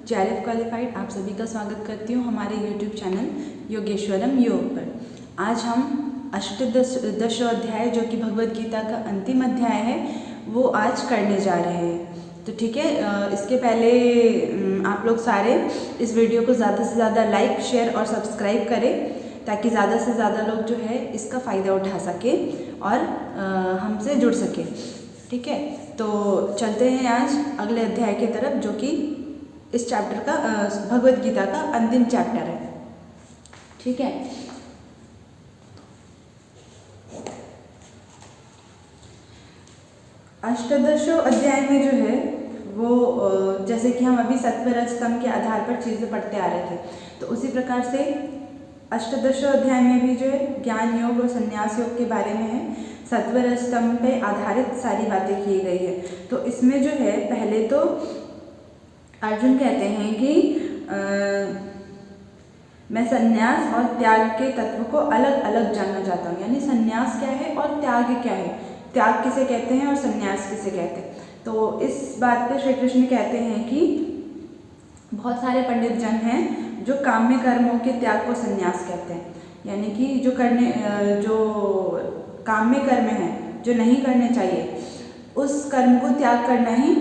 JRF qualified आप सभी का स्वागत करती हूँ हमारे YouTube चैनल योगेश्वरम योग पर। आज हम अष्टादशों अध्याय जो कि भगवद गीता का अंतिम अध्याय है वो आज करने जा रहे हैं। तो ठीक है, इसके पहले आप लोग सारे इस वीडियो को ज़्यादा से ज़्यादा लाइक, शेयर और सब्सक्राइब करें ताकि ज़्यादा से ज़्यादा लोग जो है इसका फ़ायदा उठा सके और हमसे जुड़ सके। ठीक है, तो चलते हैं आज अगले अध्याय की तरफ जो कि इस चैप्टर का भगवद गीता का अंतिम चैप्टर है। ठीक है, अष्टादशों अध्याय में जो है वो जैसे कि हम अभी सत्व रज तम के आधार पर चीज़ें पढ़ते आ रहे थे, तो उसी प्रकार से अष्टादशों अध्याय में भी जो है ज्ञान योग और संन्यास योग के बारे में है। सत्व रज तम पे आधारित सारी बातें की गई है। तो इसमें जो है पहले तो अर्जुन कहते हैं कि मैं संन्यास और त्याग के तत्व को अलग अलग जानना चाहता हूँ। यानी संन्यास क्या है और त्याग क्या है, त्याग किसे कहते हैं और संन्यास किसे कहते हैं। तो इस बात पे श्री कृष्ण कहते हैं कि बहुत सारे पंडित जन हैं जो काम्य कर्मों के त्याग को संन्यास कहते हैं। यानी कि जो काम्य कर्म हैं जो नहीं करने चाहिए उस कर्म को त्याग करना ही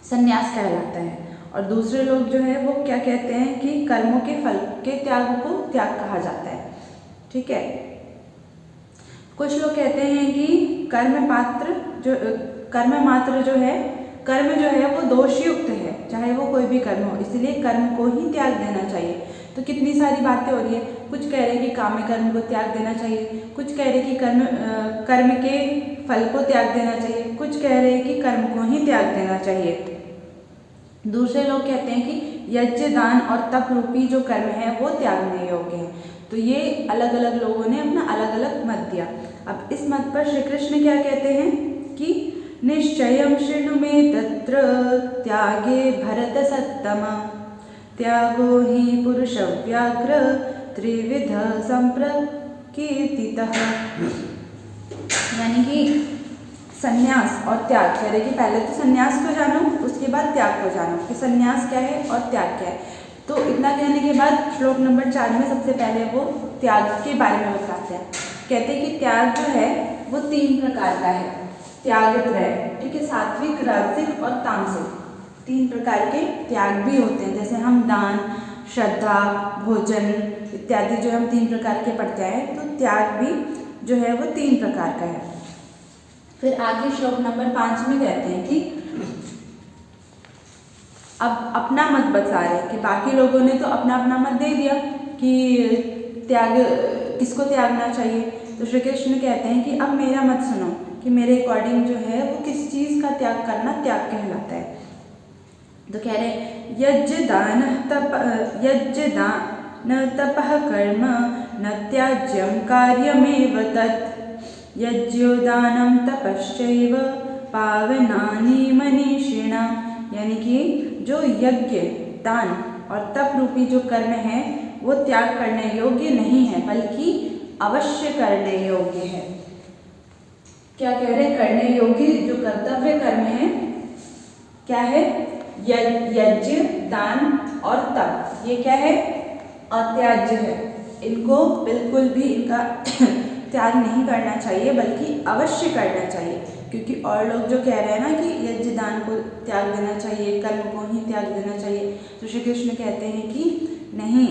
संन्यास कहलाता है। और दूसरे लोग जो है वो क्या कहते हैं कि कर्मों के फल के त्याग को त्याग कहा जाता है। ठीक है, कुछ लोग कहते हैं कि कर्म मात्र जो है कर्म जो है वो दोषयुक्त है, चाहे वो कोई भी कर्म हो, इसलिए कर्म को ही त्याग देना चाहिए। तो कितनी सारी बातें हो रही है, कुछ कह रहे हैं कि काम्य कर्म को त्याग देना चाहिए, कुछ कह रहे हैं कि कर्म के फल को त्याग देना चाहिए, कुछ कह रहे हैं कि कर्म को ही त्याग देना चाहिए। दूसरे लोग कहते हैं कि यज्ञ, दान और तप रूपी जो कर्म है वो त्यागने योग्य है। तो ये अलग अलग लोगों ने अपना अलग अलग मत दिया। अब इस मत पर श्री कृष्ण क्या कहते हैं कि निश्चयं शृणु मे तत्र त्यागे भरत सत्तम त्यागो हि पुरुष व्याघ्र त्रिविध संप्रकीर्तितः। यानी कि संन्यास और त्याग कह रहे कि पहले तो संन्यास को जानो उसके बाद त्याग को जानो कि संन्यास क्या है और त्याग क्या है। तो इतना कहने के बाद श्लोक नंबर 4 में सबसे पहले वो त्याग के बारे में बताते हैं। कहते हैं कि त्याग जो है वो 3 प्रकार का है। त्यागत्रय, ठीक है, सात्विक, राजसिक और तामसिक 3 प्रकार के त्याग भी होते हैं। जैसे हम दान, श्रद्धा, भोजन इत्यादि जो हम 3 प्रकार के पढ़ते हैं, तो त्याग भी जो है वो 3 प्रकार का है। फिर आगे श्लोक नंबर 5 में कहते हैं कि अब अपना मत बता रहे कि बाकी लोगों ने तो अपना अपना मत दे दिया कि त्याग किसको त्यागना चाहिए। तो श्री कृष्ण कहते हैं कि अब मेरा मत सुनो कि मेरे अकॉर्डिंग जो है वो किस चीज़ का त्याग करना त्याग कहलाता है। तो कह रहे यज्ञ दान तपः कर्म न त्याज्यं कार्यमेव तत् यज्ञोदानं तपश्चैव पावनानि मनीषिणाम्। यानी कि जो यज्ञ, दान और तप रूपी जो कर्म है वो त्याग करने योग्य नहीं है बल्कि अवश्य करने योग्य है। क्या कह रहे हैं, करने योग्य जो कर्तव्य कर्म है क्या है, यज्ञ, दान और तप, ये क्या है, अत्याज्य है। इनको बिल्कुल भी इनका त्याग नहीं करना चाहिए बल्कि अवश्य करना चाहिए। क्योंकि और लोग जो कह रहे हैं ना कि यज्ञ, दान को त्याग देना चाहिए, कर्म को ही त्याग देना चाहिए, तो श्री कृष्ण कहते हैं कि नहीं,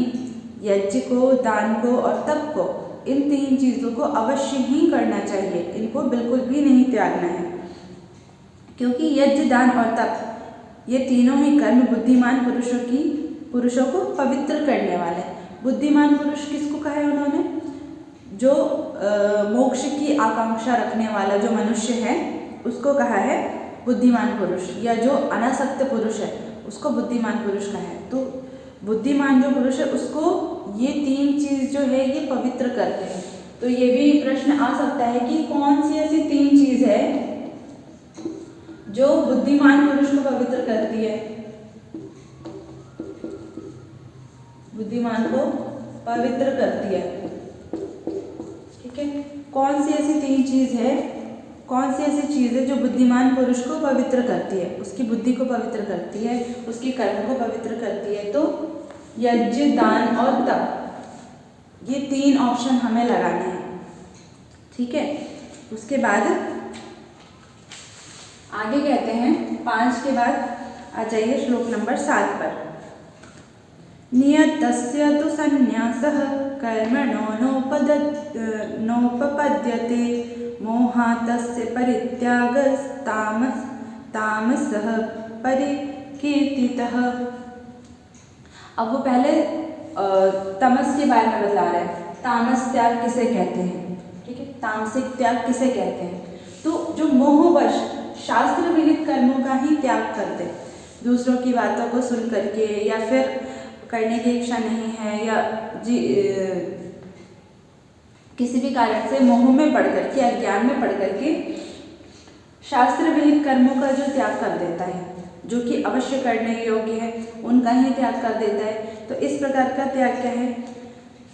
यज्ञ को, दान को और तप को, इन 3 चीज़ों को अवश्य ही करना चाहिए, इनको बिल्कुल भी नहीं त्यागना है। क्योंकि यज्ञ, दान और तप ये तीनों ही कर्म बुद्धिमान पुरुषों को पवित्र करने वाले हैं। बुद्धिमान पुरुष किसको कहा है उन्होंने, जो मोक्ष की आकांक्षा रखने वाला जो मनुष्य है उसको कहा है बुद्धिमान पुरुष, या जो अनासक्त पुरुष है उसको बुद्धिमान पुरुष कहा है। तो बुद्धिमान जो पुरुष है उसको ये 3 चीज़ जो है ये पवित्र करते हैं। तो ये भी प्रश्न आ सकता है कि कौन सी ऐसी 3 चीज़ है जो बुद्धिमान पुरुष को पवित्र करती है, बुद्धिमान को पवित्र करती है। ठीक है, कौन सी ऐसी 3 चीज़ है, कौन सी ऐसी चीज़ है जो बुद्धिमान पुरुष को पवित्र करती है, उसकी बुद्धि को पवित्र करती है, उसके कर्म को पवित्र करती है? तो यज्ञ, दान और तप, ये 3 ऑप्शन हमें लगाने हैं। ठीक है, उसके बाद आगे कहते हैं 5 के बाद आ जाइए श्लोक नंबर 7 पर। नियतस्य तु संन्यासः कर्मणो नोपपद्यते मोहातस्य परित्यागस्तामसः परिकीर्तितः। अब वो पहले तमस के बारे में बता रहे हैं, तामस त्याग किसे कहते हैं, ठीक है, तामसिक त्याग किसे कहते हैं? तो जो मोहवश शास्त्र विहित कर्मों का ही त्याग करते, दूसरों की बातों को सुन करके या फिर करने की इच्छा नहीं है या किसी भी कारण से मोह में पड़ करके, अज्ञान में पड़ करके शास्त्र विहित कर्मों का जो त्याग कर देता है, जो कि अवश्य करने योग्य है, उनका ही त्याग कर देता है, तो इस प्रकार का त्याग क्या है?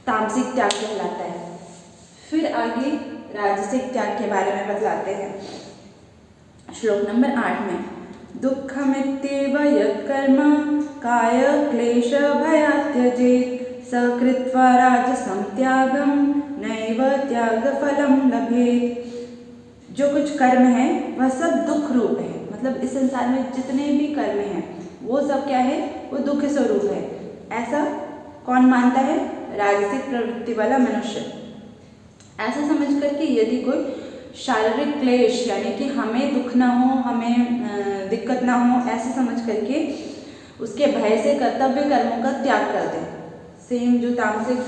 तामसिक त्याग कहलाता है। फिर आगे राजसिक त्याग के बारे में बतलाते हैं श्लोक नंबर 8 में। दुःखमित्येव यत्कर्म काय क्लेश भयात् त्यजेत् स कृत्वा राजसं त्यागं नैव त्यागफलं लभेत्। जो कुछ कर्म है वह सब दुख रूप है, मतलब इस संसार में जितने भी कर्म हैं वो सब क्या है? वो दुख स्वरूप है। ऐसा कौन मानता है? राजसिक प्रवृत्ति वाला मनुष्य। ऐसा समझ करके यदि कोई शारीरिक क्लेश, यानी कि हमें दुख ना हो, हमें दिक्कत ना हो, ऐसे समझ करके उसके भय से कर्तव्य कर्मों का त्याग कर दे। सेम जो तामसिक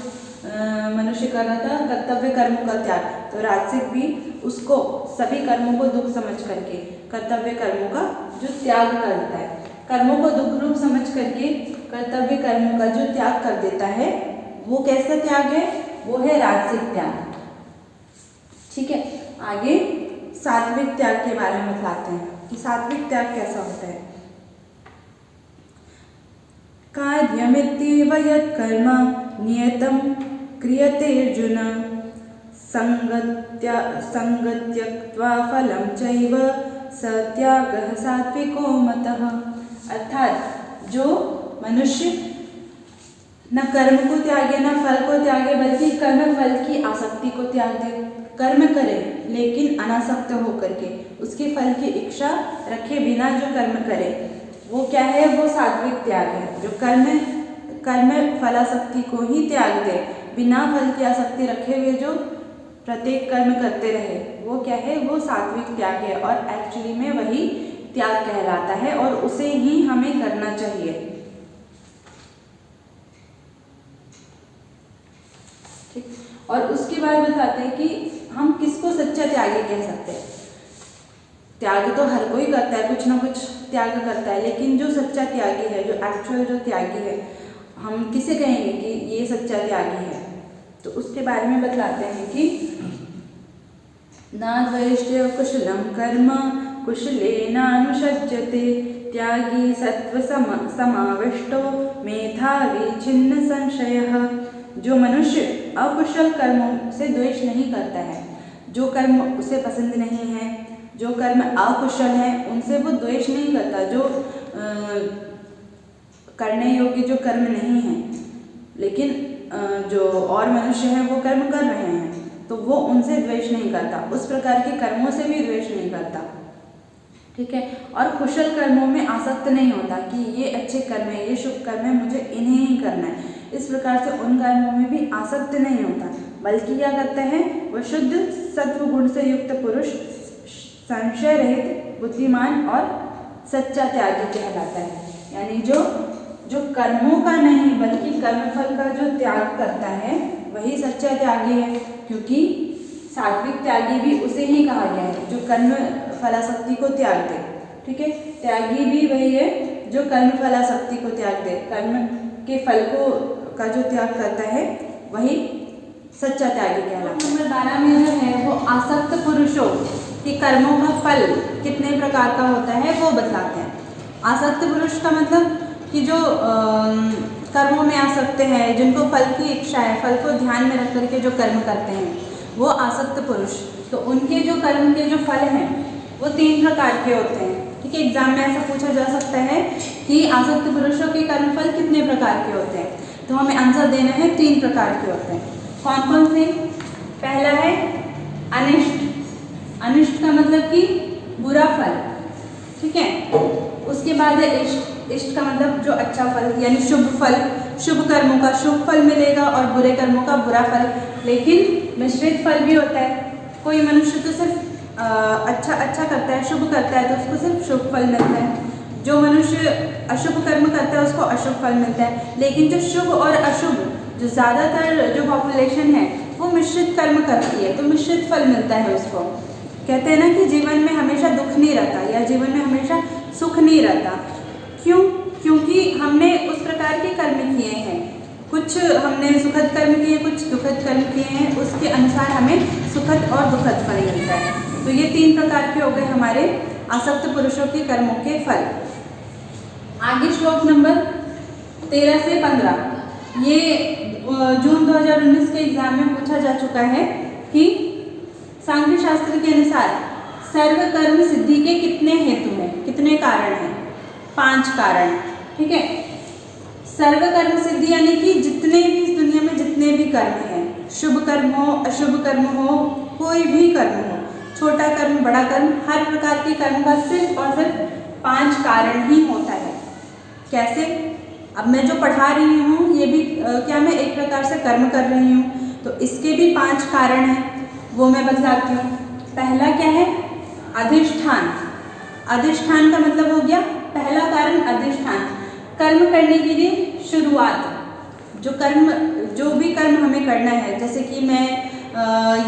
मनुष्य कर रहा था कर्तव्य कर्मों का त्याग, तो राजसिक भी उसको सभी कर्मों को दुख समझ करके कर्तव्य कर्मों का जो त्याग करता है, कर्मों को दुख रूप समझ करके कर्तव्य कर्मों का जो त्याग कर देता है, वो कैसा त्याग है? वो है राजसिक त्याग। ठीक है, आगे सात्विक त्याग के बारे में बताते हैं कि सात्विक त्याग कैसा होता है। कार्यमित्येव यत्कर्म नियतं क्रियते अर्जुन संगत्यक्त्वा फलं चैव स त्यागः सात्विको मतः। अर्थात जो मनुष्य न कर्म को त्यागे न फल को त्यागे, बल्कि कर्म फल की आसक्ति को त्याग दे, कर्म करे लेकिन अनासक्त होकर के, उसके फल की इच्छा रखे बिना जो कर्म करे, वो क्या है? वो सात्विक त्याग है। जो कर्म फलासक्ति को ही त्याग दे, बिना फल की आसक्ति रखे हुए जो प्रत्येक कर्म करते रहे, वो क्या है? वो सात्विक त्याग है। और एक्चुअली में वही त्याग कहलाता है और उसे ही हमें करना चाहिए। ठीक, और उसके बाद बताते हैं कि हम किसको सच्चा त्यागी कह सकते हैं। त्याग तो हर कोई करता है, कुछ ना कुछ त्याग करता है, लेकिन जो सच्चा त्यागी है, जो एक्चुअल जो त्यागी है, हम किसे कहेंगे कि ये सच्चा त्यागी है? तो उसके बारे में बतलाते हैं कि ना द्वेष्य कुशलम कर्म कुशलेनानुषज्यते त्यागी सत्व समाविष्टो मेधावी छिन्न संशयः। जो मनुष्य अकुशल कर्मों से द्वेष नहीं करता है, जो कर्म उसे पसंद नहीं है, जो कर्म अकुशल है, उनसे वो द्वेष नहीं करता, जो करने योग्य जो कर्म नहीं है, लेकिन जो और मनुष्य हैं वो कर्म कर रहे हैं, तो वो उनसे द्वेष नहीं करता, उस प्रकार के कर्मों से भी द्वेष नहीं करता। ठीक है, और कुशल कर्मों में आसक्त नहीं होता कि ये अच्छे कर्म है, ये शुभ कर्म है, मुझे इन्हें ही करना है, इस प्रकार से उन कर्मों में भी आसक्त नहीं होता, बल्कि क्या करता है? वह शुद्ध सत्व गुण से युक्त पुरुष, संशय रहित, बुद्धिमान और सच्चा त्यागी कहलाता है। यानी जो कर्मों का नहीं बल्कि कर्मफल का जो त्याग करता है वही सच्चा त्यागी है, क्योंकि सात्विक त्यागी भी उसे ही कहा गया है जो कर्म फलासक्ति को त्याग दे। ठीक है, त्यागी भी वही है जो कर्म फलासक्ति को त्याग दे, कर्म के फल को का जो त्याग करता है वही सच्चा त्यागी कहलाता है। नंबर 12 में जो है वो आसक्त पुरुषों कि कर्मों का फल कितने प्रकार का होता है वो बतलाते हैं। आसक्त पुरुष का मतलब कि जो कर्मों में आसक्त है, जिनको फल की इच्छा है, फल को ध्यान में रख करके जो कर्म करते हैं, वो आसक्त पुरुष। तो उनके जो कर्म के जो फल हैं वो 3 प्रकार के होते हैं। ठीक है, एग्जाम में ऐसा पूछा जा सकता है कि आसक्त पुरुषों के कर्म फल कितने प्रकार के होते हैं, तो हमें आंसर देना है 3 प्रकार के होते हैं। कौन कौन से? पहला है अनिष्ट। अनिष्ट का मतलब कि बुरा फल। ठीक है, उसके बाद है इष्ट। इष्ट का मतलब जो अच्छा फल यानी शुभ फल। शुभ कर्मों का शुभ फल मिलेगा और बुरे कर्मों का बुरा फल। लेकिन मिश्रित फल भी होता है। कोई मनुष्य तो सिर्फ अच्छा करता है, शुभ करता है, तो उसको सिर्फ शुभ फल मिलता है। जो मनुष्य अशुभ कर्म करता है उसको अशुभ फल मिलता है। लेकिन जो शुभ और अशुभ, जो ज़्यादातर जो पॉपुलेशन है वो मिश्रित कर्म करती है, तो मिश्रित फल मिलता है उसको। कहते हैं ना कि जीवन में हमेशा दुख नहीं रहता या जीवन में हमेशा सुख नहीं रहता। क्यों? क्योंकि हमने उस प्रकार के कर्म किए हैं। कुछ हमने सुखद कर्म किए, कुछ दुखद कर्म किए हैं, उसके अनुसार हमें सुखद और दुखद फल मिलता है। तो ये 3 प्रकार के हो गए हमारे आसक्त पुरुषों के कर्मों के फल। आगे श्लोक नंबर 13 से 15, ये जून 2019 के एग्जाम में पूछा जा चुका है कि सांख्य शास्त्र के अनुसार सर्व कर्म सिद्धि के कितने हेतु हैं, कितने कारण हैं? 5 कारण। ठीक है, सर्व कर्म सिद्धि यानी कि जितने भी इस दुनिया में जितने भी कर्म हैं, शुभ कर्म हो, अशुभ कर्म हो, कोई भी कर्म हो, छोटा कर्म, बड़ा कर्म, हर प्रकार के कर्म का सिर्फ और सिर्फ 5 कारण ही होता है। कैसे? अब मैं जो पढ़ा रही हूँ ये भी क्या मैं एक प्रकार से कर्म कर रही हूँ, तो इसके भी 5 कारण हैं, वो मैं बतलाती हूँ। पहला क्या है? अधिष्ठान। अधिष्ठान का मतलब हो गया पहला कारण अधिष्ठान। कर्म करने के लिए शुरुआत, जो भी कर्म हमें करना है, जैसे कि मैं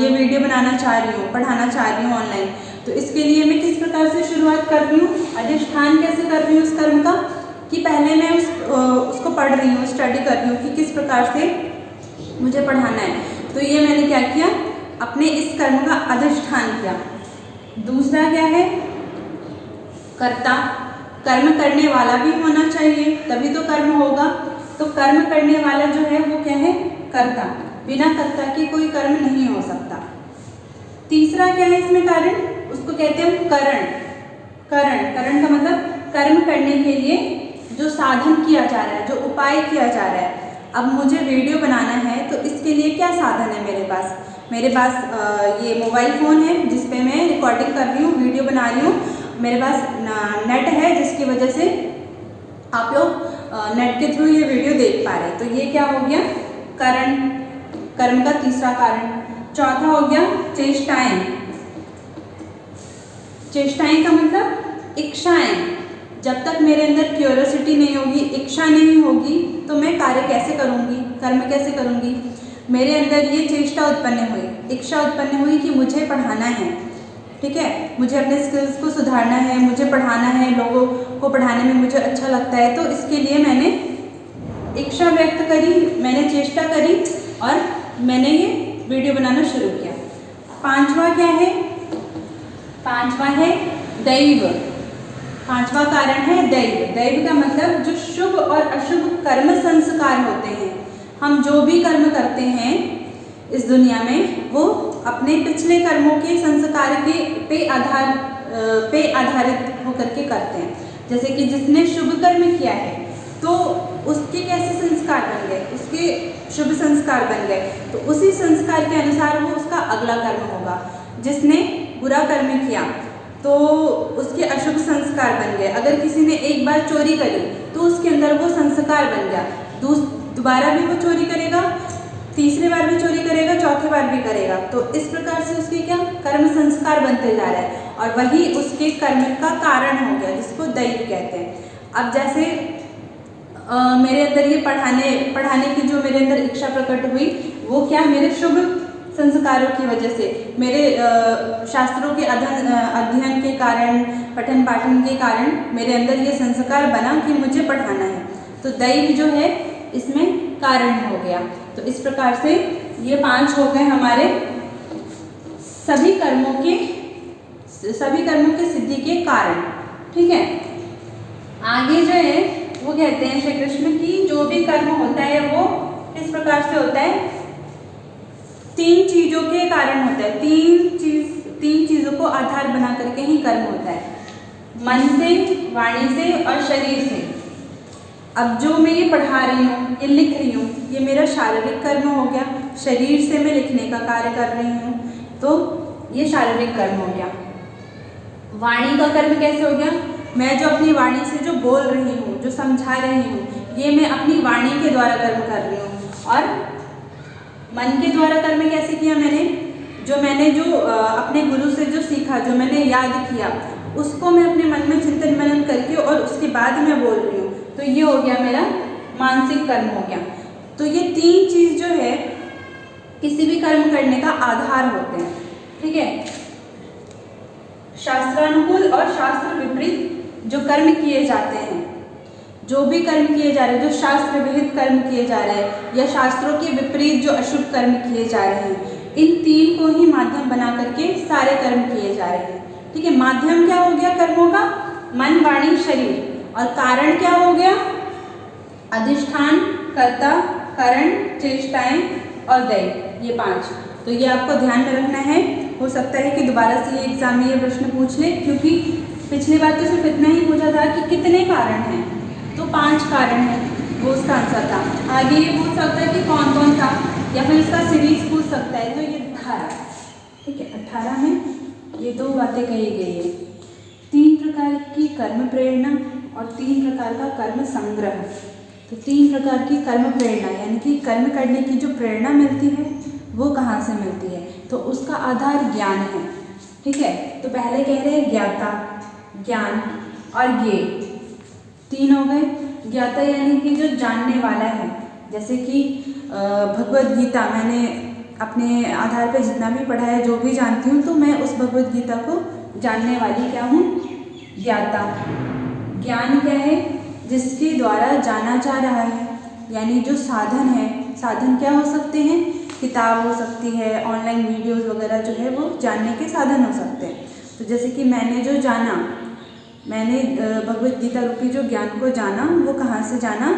ये वीडियो बनाना चाह रही हूँ, पढ़ाना चाह रही हूँ ऑनलाइन, तो इसके लिए मैं किस प्रकार से शुरुआत कर रही हूँ? अधिष्ठान कैसे कर रही हूँ उस कर्म का, कि पहले मैं उसको पढ़ रही हूँ, स्टडी कर रही हूँ कि किस प्रकार से मुझे पढ़ाना है। तो ये मैंने क्या किया? अपने इस कर्म का अधिष्ठान किया। दूसरा क्या है? कर्ता। कर्म करने वाला भी होना चाहिए, तभी तो कर्म होगा। तो कर्म करने वाला जो है वो क्या है? कर्ता। बिना कर्ता के कोई कर्म नहीं हो सकता। तीसरा क्या है इसमें कारण? उसको कहते हैं करण। करण का मतलब कर्म करने के लिए जो साधन किया जा रहा है, जो उपाय किया जा रहा है। अब मुझे वीडियो बनाना है तो इसके लिए क्या साधन है मेरे पास? मेरे पास ये मोबाइल फ़ोन है जिस पे मैं रिकॉर्डिंग कर रही हूँ, वीडियो बना रही हूँ। मेरे पास नेट है जिसकी वजह से आप लोग नेट के थ्रू ये वीडियो देख पा रहे हैं। तो ये क्या हो गया? कर्म का तीसरा कारण। चौथा हो गया चेष्टाएं। चेष्टाएं का मतलब इच्छाएं। जब तक मेरे अंदर क्यूरियोसिटी नहीं होगी, इच्छा नहीं होगी, तो मैं कार्य कैसे करूँगी, कर्म कैसे करूँगी? मेरे अंदर ये चेष्टा उत्पन्न हुई, इच्छा उत्पन्न हुई कि मुझे पढ़ाना है। ठीक है, मुझे अपने स्किल्स को सुधारना है, मुझे पढ़ाना है, लोगों को पढ़ाने में मुझे अच्छा लगता है। तो इसके लिए मैंने इच्छा व्यक्त करी, मैंने चेष्टा करी और मैंने ये वीडियो बनाना शुरू किया। पांचवा क्या है? पांचवा है दैव। पांचवा कारण है दैव। दैव का मतलब जो शुभ और अशुभ कर्म संस्कार होते हैं। हम जो भी कर्म करते हैं इस दुनिया में वो अपने पिछले कर्मों के संस्कार पे आधारित होकर के करते हैं। जैसे कि जिसने शुभ कर्म किया है तो उसके कैसे संस्कार बन गए? उसके शुभ संस्कार बन गए, तो उसी संस्कार के अनुसार वो उसका अगला कर्म होगा। जिसने बुरा कर्म किया तो उसके अशुभ संस्कार बन गए। अगर किसी ने एक बार चोरी करी तो उसके अंदर वो संस्कार बन गया, दोबारा भी वो चोरी करेगा, तीसरी बार भी चोरी करेगा, चौथी बार भी करेगा। तो इस प्रकार से उसके क्या कर्म संस्कार बनते जा रहा है और वही उसके कर्म का कारण हो गया, जिसको दैव कहते हैं। अब जैसे मेरे अंदर ये पढ़ाने की जो मेरे अंदर इच्छा प्रकट हुई, वो क्या मेरे शुभ संस्कारों की वजह से, मेरे शास्त्रों के अध्ययन के कारण, पठन पाठन के कारण मेरे अंदर ये संस्कार बना कि मुझे पढ़ाना है। तो दैव जो है इसमें कारण हो गया। तो इस प्रकार से ये 5 हो गए हमारे सभी कर्मों के सिद्धि के कारण। ठीक है, आगे जो है वो कहते हैं श्री कृष्ण की जो भी कर्म होता है वो इस प्रकार से होता है तीन चीजों के कारण होता है, तीन चीजों को आधार बना करके ही कर्म होता है, मन से, वाणी से और शरीर से। अब जो मैं ये पढ़ा रही हूँ, ये लिख रही हूँ, ये मेरा शारीरिक कर्म हो गया। शरीर से मैं लिखने का कार्य कर रही हूँ, तो ये शारीरिक कर्म हो गया। वाणी का कर्म कैसे हो गया? मैं जो अपनी वाणी से जो बोल रही हूँ, जो समझा रही हूँ, ये मैं अपनी वाणी के द्वारा कर्म कर रही हूँ। और मन के द्वारा कर्म कैसे किया मैंने जो अपने गुरु से जो सीखा, जो मैंने याद किया, उसको मैं अपने मन में चिंतन मनन करके और उसके बाद मैं बोल रही हूँ, तो ये हो गया मेरा मानसिक कर्म हो गया। तो ये तीन चीज जो है किसी भी कर्म करने का आधार होते हैं, ठीक है। शास्त्रानुकूल और शास्त्र विपरीत जो कर्म किए जाते हैं, जो भी कर्म किए जा रहे हैं, जो शास्त्र विहित कर्म किए जा रहे हैं या शास्त्रों के विपरीत जो अशुभ कर्म किए जा रहे हैं, इन तीन को ही माध्यम बना करके सारे कर्म किए जा रहे हैं, ठीक है। माध्यम क्या हो गया कर्मों का? मन, वाणी, शरीर। और कारण क्या हो गया? अधिष्ठान, कर्ता, करण, चेष्टाएं और दैव, ये पांच। तो ये आपको ध्यान में रखना है। हो सकता है कि दोबारा से ये एग्जाम में ये प्रश्न पूछ ले, क्योंकि पिछली बार तो सिर्फ इतना ही पूछा था कि कितने कारण हैं, तो 5 कारण हैं, वो उसका आंसर था। आगे ये पूछ सकता है कि कौन कौन सा, या फिर इसका सीरीज पूछ सकता है। तो ये 18, ठीक है, 18 में ये 2 बातें कही गई है। 3 प्रकार की कर्म प्रेरणा और 3 प्रकार का कर्म संग्रह। तो 3 प्रकार की कर्म प्रेरणा यानी कि कर्म करने की जो प्रेरणा मिलती है वो कहाँ से मिलती है? तो उसका आधार ज्ञान है, ठीक है। तो पहले कह रहे हैं ज्ञाता, ज्ञान और ज्ञेय, 3 हो गए। ज्ञाता यानी कि जो जानने वाला है, जैसे कि भगवद गीता मैंने अपने आधार पर जितना भी पढ़ा है, जो भी जानती हूँ, तो मैं उस भगवद गीता को जानने वाली क्या हूँ? ज्ञाता। ज्ञान क्या है? जिसके द्वारा जाना जा रहा है, यानी जो साधन है। साधन क्या हो सकते हैं? किताब हो सकती है, ऑनलाइन वीडियोस वगैरह जो है वो जानने के साधन हो सकते हैं। तो जैसे कि मैंने जो जाना, मैंने भगवद गीता रूपी जो ज्ञान को जाना, वो कहाँ से जाना?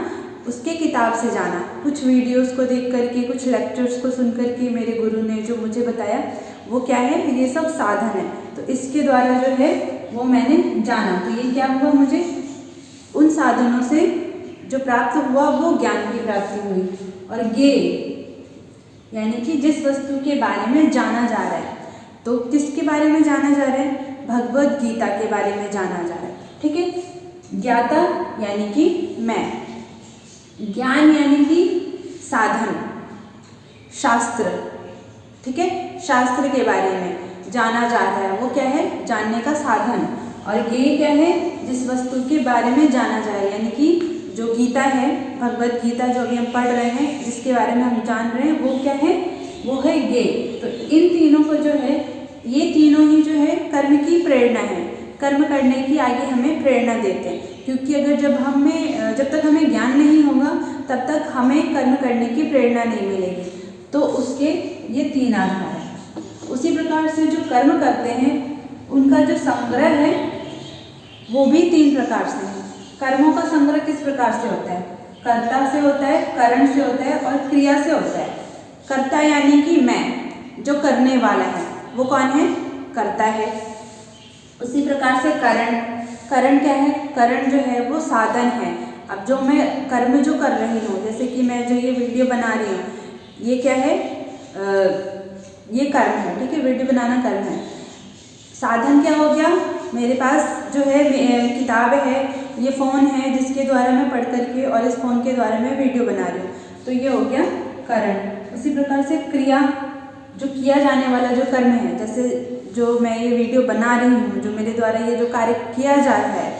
उसके किताब से जाना। कुछ वीडियोस को देख करके, कुछ लेक्चर्स को सुन करके, मेरे गुरु ने जो मुझे बताया वो क्या है? ये सब साधन है। तो इसके द्वारा जो है वो मैंने जाना। तो ये क्या हुआ? मुझे उन साधनों से जो प्राप्त हुआ वो ज्ञान की प्राप्ति हुई। और ज्ञेय यानी कि जिस वस्तु के बारे में जाना जा रहा है, तो किसके बारे में जाना जा रहा है? भगवद गीता के बारे में जाना जा रहा है, ठीक है। ज्ञाता यानी कि मैं, ज्ञान यानी कि साधन, शास्त्र, ठीक है, शास्त्र के बारे में जाना जा रहा है, वो क्या है? जानने का साधन। और ज्ञेय क्या है? जिस वस्तु के बारे में जाना जा रहा है, यानी कि जो गीता है, भगवद गीता जो अभी हम पढ़ रहे हैं, जिसके बारे में हम जान रहे हैं, वो क्या है? वो है ज्ञेय। तो इन तीनों को जो है, ये तीनों ही जो है कर्म की प्रेरणा है, कर्म करने की आगे हमें प्रेरणा देते हैं। क्योंकि अगर जब तक हमें ज्ञान नहीं होगा, तब तक हमें कर्म करने की प्रेरणा नहीं मिलेगी। तो उसके ये 3 आधार हैं। उसी प्रकार से जो कर्म करते हैं, उनका जो संग्रह है वो भी 3 प्रकार से है। कर्मों का संग्रह किस प्रकार से होता है? कर्ता से होता है, करण से होता है और क्रिया से होता है। कर्ता यानी कि मैं, जो करने वाला है, वो कौन है? कर्ता है। उसी प्रकार से करण, करण क्या है? करण जो है वो साधन है। अब जो मैं कर्म जो कर रही हूँ, जैसे कि मैं जो ये वीडियो बना रही हूँ, ये क्या है? ये कर्म है, ठीक है, वीडियो बनाना कर्म है। साधन क्या हो गया? मेरे पास जो है किताब है, ये फ़ोन है, जिसके द्वारा मैं पढ़ करके और इस फ़ोन के द्वारा मैं वीडियो बना रही हूँ, तो ये हो गया करण। उसी प्रकार से क्रिया, जो किया जाने वाला जो कर्म है, जैसे जो मैं ये वीडियो बना रही हूँ, जो मेरे द्वारा ये जो कार्य किया जा रहा है,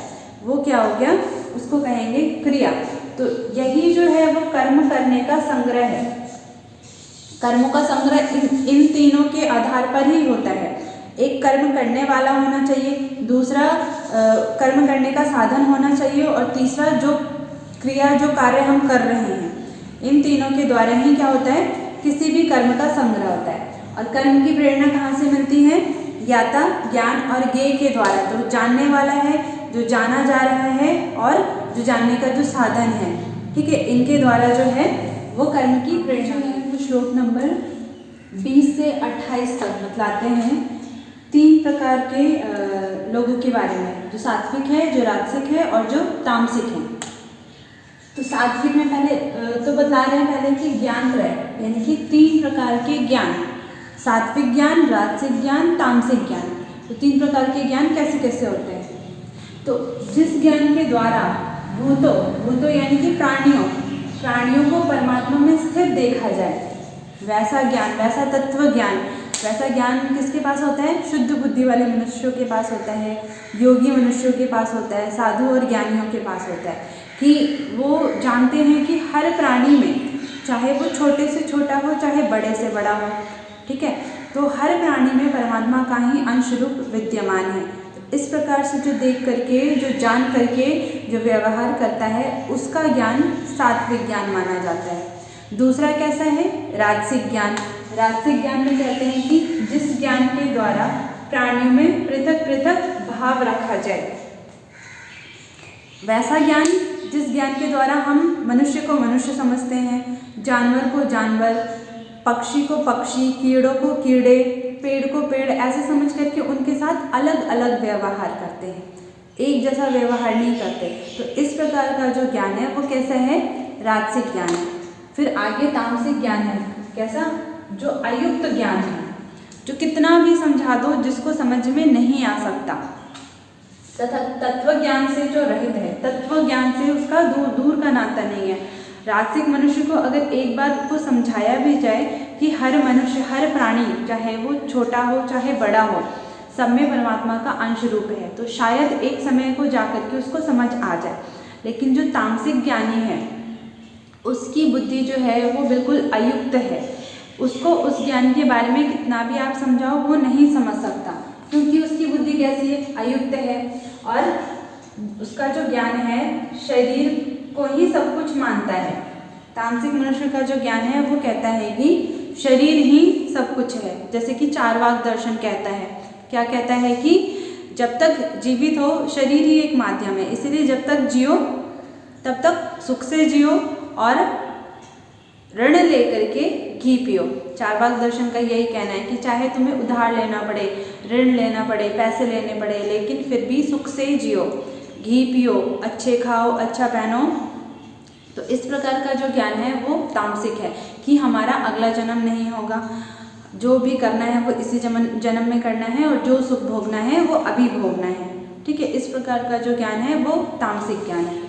वो क्या हो गया? उसको कहेंगे क्रिया। तो यही जो है वो कर्म करने का संग्रह है। कर्मों का संग्रह इन तीनों के आधार पर ही होता है। एक कर्म करने वाला होना चाहिए, दूसरा कर्म करने का साधन होना चाहिए, और तीसरा जो क्रिया, जो कार्य हम कर रहे हैं, इन तीनों के द्वारा ही क्या होता है? किसी भी कर्म का संग्रह होता है। और कर्म की प्रेरणा कहाँ से मिलती है? ज्ञाता, ज्ञान और ज्ञेय के द्वारा। तो जानने वाला है, जो जाना जा रहा है, और जो जानने का जो साधन है, ठीक है, इनके द्वारा जो है वो कर्म की प्रेरणा है। तो श्लोक नंबर 20 से 28 तक बतलाते हैं 3 प्रकार के लोगों के बारे में, जो सात्विक है, जो राजसिक है और जो तामसिक है। तो सात्विक में पहले तो बता रहे हैं पहले कि ज्ञान त्रय, यानी कि 3 प्रकार के ज्ञान, सात्विक ज्ञान, राजसिक ज्ञान, तामसिक ज्ञान। तो 3 प्रकार के ज्ञान कैसे कैसे होते हैं। तो जिस ज्ञान के द्वारा भूतों यानी कि प्राणियों को परमात्मा में स्थित देखा जाए, वैसा ज्ञान, वैसा तत्व ज्ञान, वैसा ज्ञान किसके पास होता है? शुद्ध बुद्धि वाले मनुष्यों के पास होता है, योगी मनुष्यों के पास होता है, साधु और ज्ञानियों के पास होता है, कि वो जानते हैं कि हर प्राणी में, चाहे वो छोटे से छोटा हो, चाहे बड़े से बड़ा हो, ठीक है, तो हर प्राणी में परमात्मा का ही अंश रूप विद्यमान है। इस प्रकार से जो देख करके, जो जान करके जो व्यवहार करता है, उसका ज्ञान सात्विक ज्ञान माना जाता है। दूसरा कैसा है? राजसिक ज्ञान। राजसिक ज्ञान में कहते हैं कि जिस ज्ञान के द्वारा प्राणियों में पृथक पृथक भाव रखा जाए, वैसा ज्ञान, जिस ज्ञान के द्वारा हम मनुष्य को मनुष्य समझते हैं, जानवर को जानवर, पक्षी को पक्षी, कीड़ों को कीड़े, पेड़ को पेड़, ऐसे समझ करके उनके साथ अलग अलग व्यवहार करते हैं, एक जैसा व्यवहार नहीं करते। तो इस प्रकार का जो ज्ञान है वो कैसा है? राजसिक ज्ञान है। फिर आगे तामसिक ज्ञान है। कैसा? जो अयुक्त ज्ञान है, जो कितना भी समझा दो जिसको समझ में नहीं आ सकता, तथा तत्व ज्ञान से जो रहित है, तत्व ज्ञान से उसका दूर दूर का नाता नहीं है। राजसिक मनुष्य को अगर एक बात को समझाया भी जाए कि हर मनुष्य, हर प्राणी, चाहे वो छोटा हो चाहे बड़ा हो, सब में परमात्मा का अंश रूप है, तो शायद एक समय को जाकर के उसको समझ आ जाए। लेकिन जो तामसिक ज्ञानी है, उसकी बुद्धि जो है वो बिल्कुल अयुक्त है, उसको उस ज्ञान के बारे में कितना भी आप समझाओ वो नहीं समझ सकता, क्योंकि उसकी बुद्धि कैसी है? अयुक्त है, और उसका जो ज्ञान है शरीर को ही सब कुछ मानता है। तामसिक मनुष्य का जो ज्ञान है वो कहता है कि शरीर ही सब कुछ है, जैसे कि चार्वाक दर्शन कहता है। क्या कहता है? कि जब तक जीवित हो शरीर ही एक माध्यम है, इसलिए जब तक जियो तब तक सुख से जियो और ऋण लेकर के घी पियो। चार्वाक दर्शन का यही कहना है कि चाहे तुम्हें उधार लेना पड़े, ऋण लेना पड़े, पैसे लेने पड़े, लेकिन फिर भी सुख से जियो, घी पियो, अच्छे खाओ, अच्छा पहनो। तो इस प्रकार का जो ज्ञान है वो तामसिक है, कि हमारा अगला जन्म नहीं होगा, जो भी करना है वो इसी जन्म में करना है, और जो सुख भोगना है वो अभी भोगना है, ठीक है। इस प्रकार का जो ज्ञान है वो तामसिक ज्ञान है।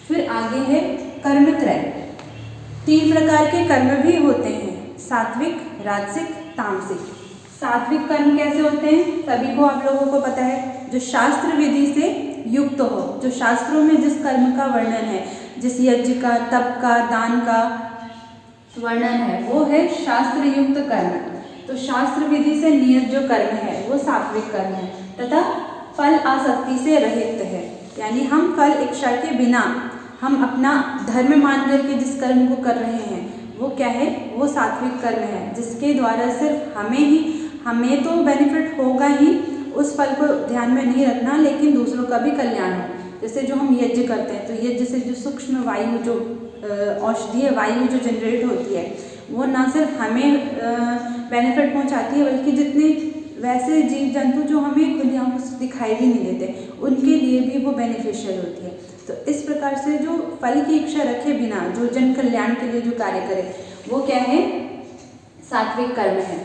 फिर आगे है कर्मत्रय। 3 प्रकार के कर्म भी होते हैं, सात्विक, राजसिक, तामसिक। सात्विक कर्म कैसे होते हैं? सभी को, आप लोगों को पता है, जो शास्त्र विधि से युक्त हो, जो शास्त्रों में जिस कर्म का वर्णन है, जिस यज्ञ का, तप का, दान का वर्णन है, वो है शास्त्र युक्त कर्म। तो शास्त्र विधि से नियत जो कर्म है वो सात्विक कर्म है, तथा फल आसक्ति से रहित है, यानी हम फल इच्छा के बिना हम अपना धर्म मान करके जिस कर्म को कर रहे हैं वो क्या है? वो सात्विक कर्म है, जिसके द्वारा सिर्फ हमें तो बेनिफिट होगा ही, उस फल को ध्यान में नहीं रखना, लेकिन दूसरों का भी कल्याण हो। जैसे जो हम यज्ञ करते हैं, तो यज्ञ से जो सूक्ष्म वायु, जो औषधीय वायु जो जनरेट होती है, वो ना सिर्फ हमें बेनिफिट पहुंचाती है, बल्कि जितने वैसे जीव जंतु जो हमें खुली आंखों से दिखाई भी नहीं देते, उनके लिए भी वो बेनिफिशियल होती है। तो इस प्रकार से जो फल की इच्छा रखे बिना जो जन कल्याण के लिए जो कार्य करे, वो क्या है? सात्विक कर्म है।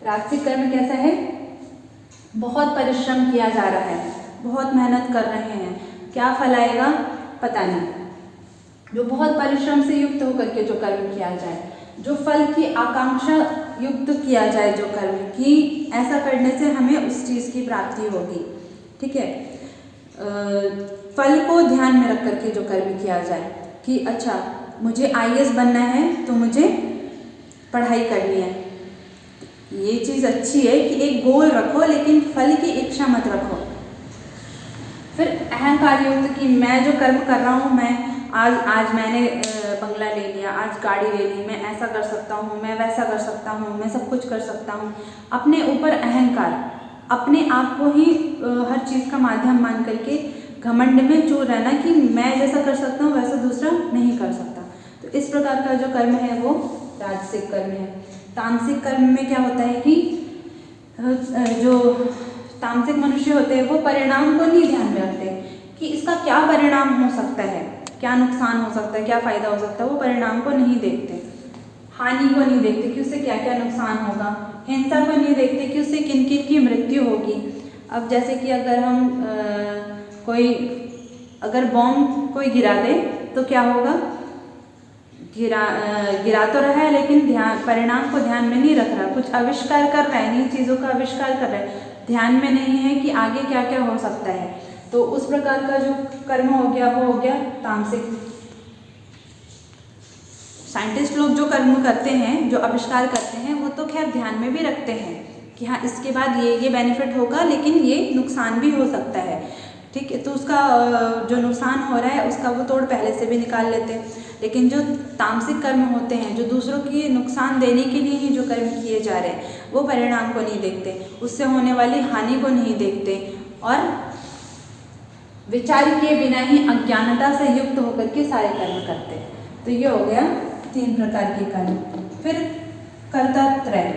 राजसिक कर्म कैसा है? बहुत परिश्रम किया जा रहा है, बहुत मेहनत कर रहे हैं, क्या फल आएगा पता नहीं। जो बहुत परिश्रम से युक्त होकर के जो कर्म किया जाए, जो फल की आकांक्षा युक्त किया जाए, जो कर्म कि ऐसा करने से हमें उस चीज़ की प्राप्ति होगी, ठीक है। फल को ध्यान में रख करके जो कर्म किया जाए कि अच्छा मुझे IAS बनना है तो मुझे पढ़ाई करनी है, ये चीज़ अच्छी है कि एक गोल रखो, लेकिन फल की इच्छा मत रखो। फिर अहंकार युक्त कि मैं जो कर्म कर रहा हूँ, मैं आज मैंने बंगला ले लिया, आज गाड़ी ले ली, मैं ऐसा कर सकता हूँ, मैं वैसा कर सकता हूँ, मैं सब कुछ कर सकता हूँ। अपने ऊपर अहंकार, अपने आप को ही हर चीज़ का माध्यम मान करके घमंड में चूर रहना कि मैं जैसा कर सकता हूँ वैसा दूसरा नहीं कर सकता। तो इस प्रकार का जो कर्म है वो राजसिक कर्म है। तामसिक कर्म में क्या होता है कि जो तामसिक मनुष्य होते हैं वो परिणाम को नहीं ध्यान में रखते कि इसका क्या परिणाम हो सकता है, क्या नुकसान हो सकता है, क्या फ़ायदा हो सकता है, वो परिणाम को नहीं देखते, हानि को नहीं देखते कि उससे क्या क्या नुकसान होगा, हिंसा को नहीं देखते कि उससे किन किन की मृत्यु होगी। अब जैसे कि अगर हम अगर बॉम्ब कोई गिरा दे तो क्या होगा, गिरा तो रहा है लेकिन परिणाम को ध्यान में नहीं रख रहा, कुछ आविष्कार कर रहा है, नई चीज़ों का आविष्कार कर रहा है, ध्यान में नहीं है कि आगे क्या क्या हो सकता है। तो उस प्रकार का जो कर्म हो गया वो हो गया तामसिक। साइंटिस्ट लोग जो कर्म करते हैं, जो आविष्कार करते हैं, वो तो खैर ध्यान में भी रखते हैं कि हाँ इसके बाद ये बेनिफिट होगा लेकिन ये नुकसान भी हो सकता है, ठीक है, तो उसका जो नुकसान हो रहा है उसका वो तोड़ पहले से भी निकाल लेते हैं। लेकिन जो तामसिक कर्म होते हैं, जो दूसरों की नुकसान देने के लिए ही जो कर्म किए जा रहे हैं, वो परिणाम को नहीं देखते, उससे होने वाली हानि को नहीं देखते और विचार किए बिना ही अज्ञानता से युक्त होकर के सारे कर्म करते हैं। तो ये हो गया 3 प्रकार के कर्म। फिर कर्ता त्रय,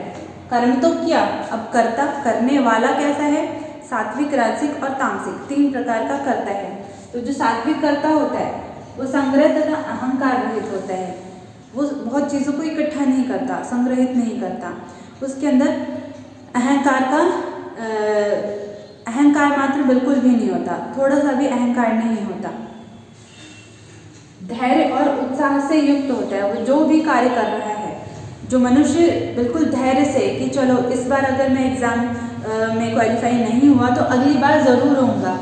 कर्म तो किया, अब कर्ता करने वाला कैसा है, सात्विक, राजसिक और तामसिक 3 प्रकार का कर्ता है। तो जो सात्विक कर्ता होता है वो संग्रह तथा अहंकार रहित होता है, वो बहुत चीज़ों को इकट्ठा नहीं करता, संग्रहित नहीं करता, उसके अंदर अहंकार मात्र बिल्कुल भी नहीं होता, थोड़ा सा भी अहंकार नहीं होता। धैर्य और उत्साह से युक्त होता है, वो जो भी कार्य कर रहा है, जो मनुष्य बिल्कुल धैर्य से कि चलो इस बार अगर मैं एग्ज़ाम में क्वालिफाई नहीं हुआ तो अगली बार ज़रूर होऊंगा,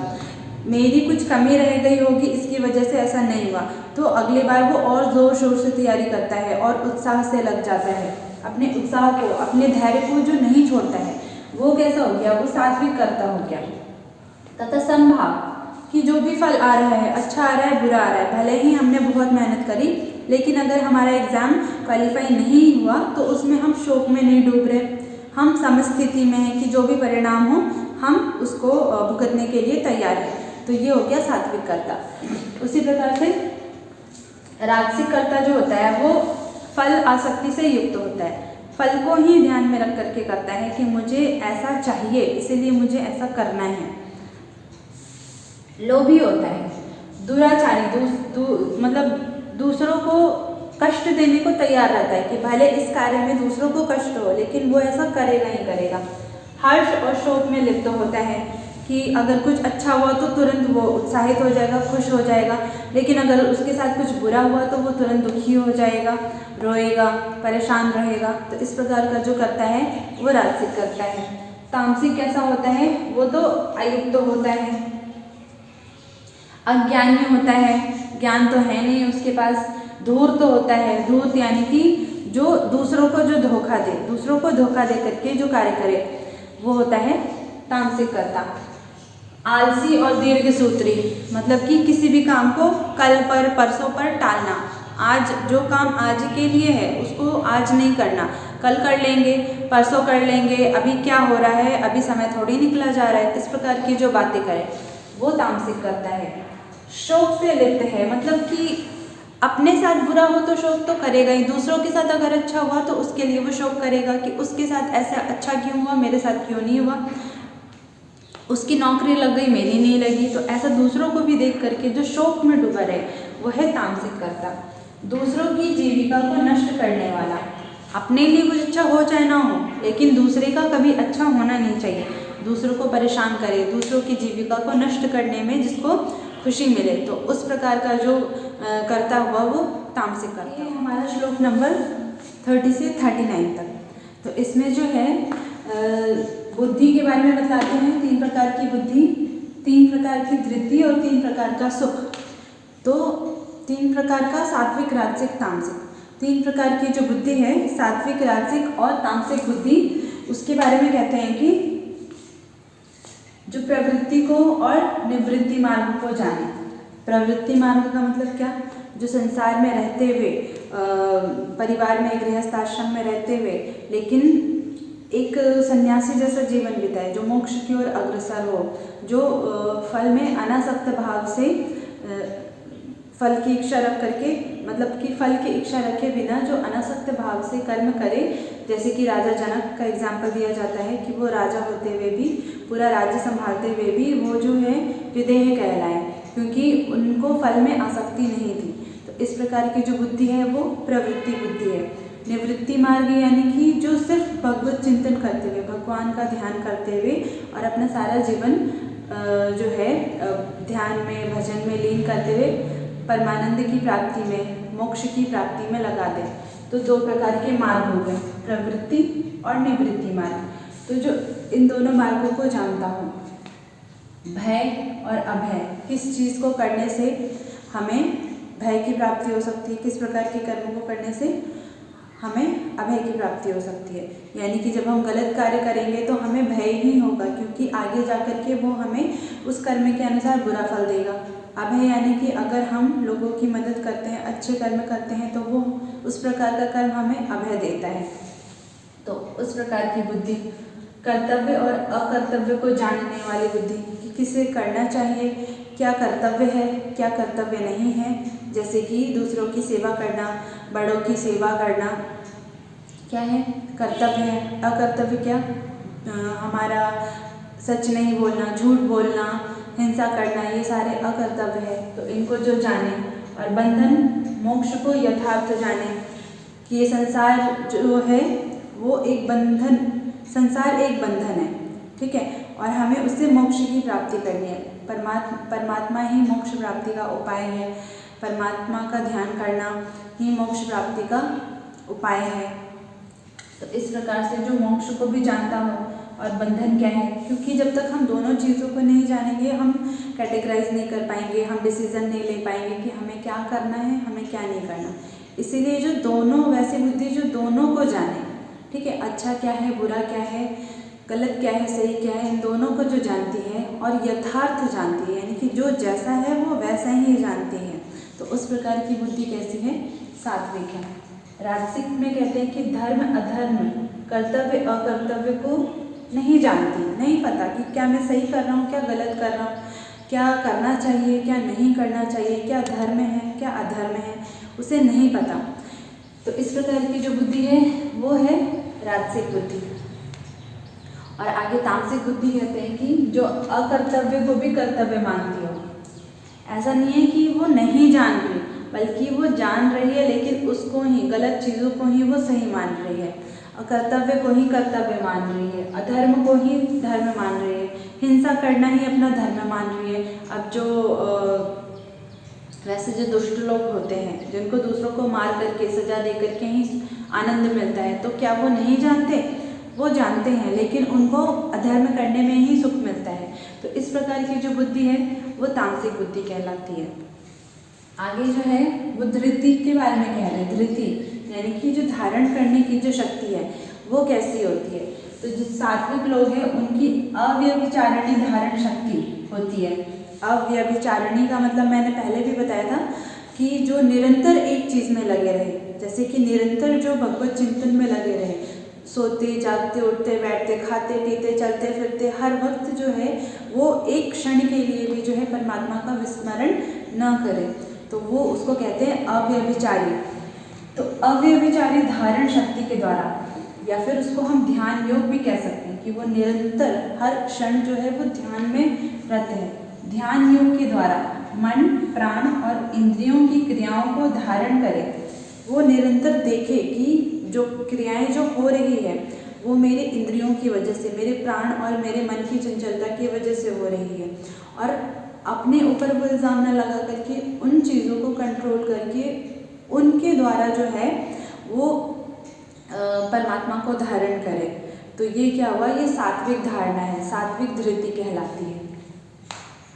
मेरी कुछ कमी रह गई होगी इसकी वजह से ऐसा नहीं हुआ, तो अगली बार वो और ज़ोर शोर से तैयारी करता है और उत्साह से लग जाता है, अपने उत्साह को, अपने धैर्य को जो नहीं छोड़ता है, वो कैसा हो गया, वो सात्विक कर्ता हो गया। तथा संभाव कि जो भी फल आ रहा है, अच्छा आ रहा है, बुरा आ रहा है, भले ही हमने बहुत मेहनत करी लेकिन अगर हमारा एग्ज़ाम क्वालिफाई नहीं हुआ तो उसमें हम शोक में नहीं डूब रहे, हम समस्थिति में हैं कि जो भी परिणाम हो हम उसको भुगतने के लिए तैयार हैं। तो ये हो गया सात्विक कर्ता। उसी प्रकार से राजसिक कर्ता जो होता है वो फल आसक्ति से युक्त होता है, फल को ही ध्यान में रख करके करता है कि मुझे ऐसा चाहिए इसीलिए मुझे ऐसा करना है। लोभी होता है, दुराचारी, मतलब दूसरों को कष्ट देने को तैयार रहता है कि भले इस कार्य में दूसरों को कष्ट हो लेकिन वो ऐसा करेगा ही करेगा। हर्ष और शोक में लिप्त होता है कि अगर कुछ अच्छा हुआ तो तुरंत वो उत्साहित हो जाएगा, खुश हो जाएगा, लेकिन अगर उसके साथ कुछ बुरा हुआ तो वो तुरंत दुखी हो जाएगा, रोएगा, परेशान रहेगा। तो इस प्रकार का जो करता है वो राजसिक करता है। तामसिक कैसा होता है, वो तो अयुक्त होता है, अज्ञानी होता है, ज्ञान तो है नहीं उसके पास, धूर्त होता है, धूर्त यानी कि जो दूसरों को जो धोखा दे, दूसरों को धोखा दे करके जो कार्य करे वो होता है तामसिक कर्ता। आलसी और दीर्घ सूत्री, मतलब कि किसी भी काम को कल पर, परसों पर टालना, आज जो काम आज के लिए है उसको आज नहीं करना, कल कर लेंगे, परसों कर लेंगे, अभी क्या हो रहा है, अभी समय थोड़ी निकला जा रहा है, इस प्रकार की जो बातें करे वो तामसिक करता है। शोक से लिप्त है, मतलब कि अपने साथ बुरा हो तो शोक तो करेगा ही, दूसरों के साथ अगर अच्छा हुआ तो उसके लिए वो शोक करेगा कि उसके साथ ऐसा अच्छा क्यों हुआ, मेरे साथ क्यों नहीं हुआ, उसकी नौकरी लग गई मेरी नहीं लगी। तो ऐसा दूसरों को भी देख करके जो शोक में डूबा रहे वो है तामसिक कर्ता। दूसरों की जीविका को नष्ट करने वाला, अपने लिए कुछ अच्छा हो चाहे ना हो लेकिन दूसरे का कभी अच्छा होना नहीं चाहिए, दूसरों को परेशान करे, दूसरों की जीविका को नष्ट करने में जिसको खुशी मिले, तो उस प्रकार का जो करता हुआ वो तामसिक कर्ता है। हमारा श्लोक नंबर 30 से 39 तक। तो इसमें जो है बुद्धि के बारे में बताते हैं, 3 प्रकार की बुद्धि, 3 प्रकार की धृति और 3 प्रकार का सुख। तो 3 प्रकार का सात्विक, राजसिक, तामसिक, 3 प्रकार की जो बुद्धि है सात्विक, राजसिक और तामसिक बुद्धि, उसके बारे में कहते हैं कि जो प्रवृत्ति को और निवृत्ति मार्ग को जाने। प्रवृत्ति मार्ग का मतलब क्या, जो संसार में रहते हुए परिवार में, गृहस्थ आश्रम में रहते हुए लेकिन एक सन्यासी जैसा जीवन बिताए, जो मोक्ष की ओर अग्रसर हो, जो फल में अनासक्त भाव से फल की इच्छा रख करके, मतलब कि फल की इच्छा रखे बिना जो अनासक्त भाव से कर्म करे, जैसे कि राजा जनक का एग्जाम्पल दिया जाता है कि वो राजा होते हुए भी, पूरा राज्य संभालते हुए भी वो जो है विदेह कहलाए, क्योंकि उनको फल में आसक्ति नहीं थी। तो इस प्रकार की जो बुद्धि है वो प्रवृत्ति बुद्धि है। निवृत्ति मार्ग यानी कि जो सिर्फ भगवत चिंतन करते हुए, भगवान का ध्यान करते हुए और अपना सारा जीवन जो है ध्यान में, भजन में लीन करते हुए परमानंद की प्राप्ति में, मोक्ष की प्राप्ति में लगा दे। तो दो प्रकार के मार्ग हो गए, प्रवृत्ति और निवृत्ति मार्ग। तो जो इन दोनों मार्गों को जानता हो, भय और अभय, किस चीज़ को करने से हमें भय की प्राप्ति हो सकती है, किस प्रकार के कर्मों को करने से हमें अभय की प्राप्ति हो सकती है। यानी कि जब हम गलत कार्य करेंगे तो हमें भय ही होगा, क्योंकि आगे जाकर के वो हमें उस कर्म के अनुसार बुरा फल देगा। अभय यानी कि अगर हम लोगों की मदद करते हैं, अच्छे कर्म करते हैं, तो वो उस प्रकार का कर्म हमें अभय देता है। तो उस प्रकार की बुद्धि, कर्तव्य और अकर्तव्य को जानने वाली बुद्धि, कि किसे करना चाहिए, क्या कर्तव्य है, क्या कर्तव्य नहीं है। जैसे कि दूसरों की सेवा करना, बड़ों की सेवा करना क्या है, कर्तव्य है। अकर्तव्य क्या, हमारा सच नहीं बोलना, झूठ बोलना, हिंसा करना, ये सारे अकर्तव्य है। तो इनको जो जाने, और बंधन मोक्ष को यथार्थ जाने कि ये संसार जो है वो एक बंधन, संसार एक बंधन है, ठीक है, और हमें उससे मोक्ष की प्राप्ति करनी है। परमात्मा ही मोक्ष प्राप्ति का उपाय है, परमात्मा का ध्यान करना ही मोक्ष प्राप्ति का उपाय है। तो इस प्रकार से जो मोक्ष को भी जानता हो और बंधन क्या है, क्योंकि जब तक हम दोनों चीज़ों को नहीं जानेंगे हम कैटेगराइज नहीं कर पाएंगे, हम डिसीजन नहीं ले पाएंगे कि हमें क्या करना है, हमें क्या नहीं करना। इसीलिए जो दोनों, वैसी बुद्धि जो दोनों को जाने, ठीक है, अच्छा क्या है, बुरा क्या है, गलत क्या है, सही क्या है, इन दोनों को जो जानती है और यथार्थ जानती है, यानी कि जो जैसा है वो वैसा ही जानती है, तो उस प्रकार की बुद्धि कैसी है, सात्विक है। राजसिक में कहते हैं कि धर्म अधर्म, कर्तव्य अकर्तव्य को नहीं जानती, नहीं पता कि क्या मैं सही कर रहा हूँ, क्या गलत कर रहा हूँ, क्या करना चाहिए, क्या नहीं करना चाहिए, क्या धर्म है, क्या अधर्म है, उसे नहीं पता। तो इस प्रकार की जो बुद्धि है वो है राजसिक बुद्धि। और आगे तामसिक बुद्धि कहते हैं कि जो अकर्तव्य को भी कर्तव्य मानती हो। ऐसा नहीं है कि वो नहीं जान रही, बल्कि वो जान रही है, लेकिन उसको ही, गलत चीज़ों को ही वो सही मान रही है, अकर्तव्य को ही कर्तव्य मान रही है, अधर्म को ही धर्म मान रही है, हिंसा करना ही अपना धर्म मान रही है। अब जो वैसे जो दुष्ट लोग होते हैं, जिनको दूसरों को मार करके, सजा दे करके ही आनंद मिलता है, तो क्या वो नहीं जानते, वो जानते हैं, लेकिन उनको अधर्म करने में ही सुख मिलता है। तो इस प्रकार की जो बुद्धि है वो तामसिक बुद्धि कहलाती है। आगे जो है वो धृति के बारे में कह रहे हैं। धृति यानी कि जो धारण करने की जो शक्ति है वो कैसी होती है। तो जो सात्विक लोग हैं उनकी अव्यभिचारिणी धारण शक्ति होती है। अव्यभिचारिणी का मतलब मैंने पहले भी बताया था कि जो निरंतर एक चीज़ में लगे रहे, जैसे कि निरंतर जो भगवत चिंतन में लगे रहे, सोते जागते उठते बैठते खाते पीते चलते फिरते हर वक्त जो है वो एक क्षण के लिए भी जो है परमात्मा का विस्मरण न करे, तो वो उसको कहते हैं अव्यभिचारी। तो अव्यभिचारी धारण शक्ति के द्वारा, या फिर उसको हम ध्यान योग भी कह सकते हैं कि वो निरंतर हर क्षण जो है वो ध्यान में रहते हैं। ध्यान योग के द्वारा मन प्राण और इंद्रियों की क्रियाओं को धारण करे, वो निरंतर देखे कि जो क्रियाएं जो हो रही है वो मेरे इंद्रियों की वजह से, मेरे प्राण और मेरे मन की चंचलता की वजह से हो रही है, और अपने ऊपर वो इल्ज़ाम न लगा करके उन चीज़ों को कंट्रोल करके उनके द्वारा जो है वो परमात्मा को धारण करे। तो ये क्या हुआ, ये सात्विक धारणा है, सात्विक धृति कहलाती है।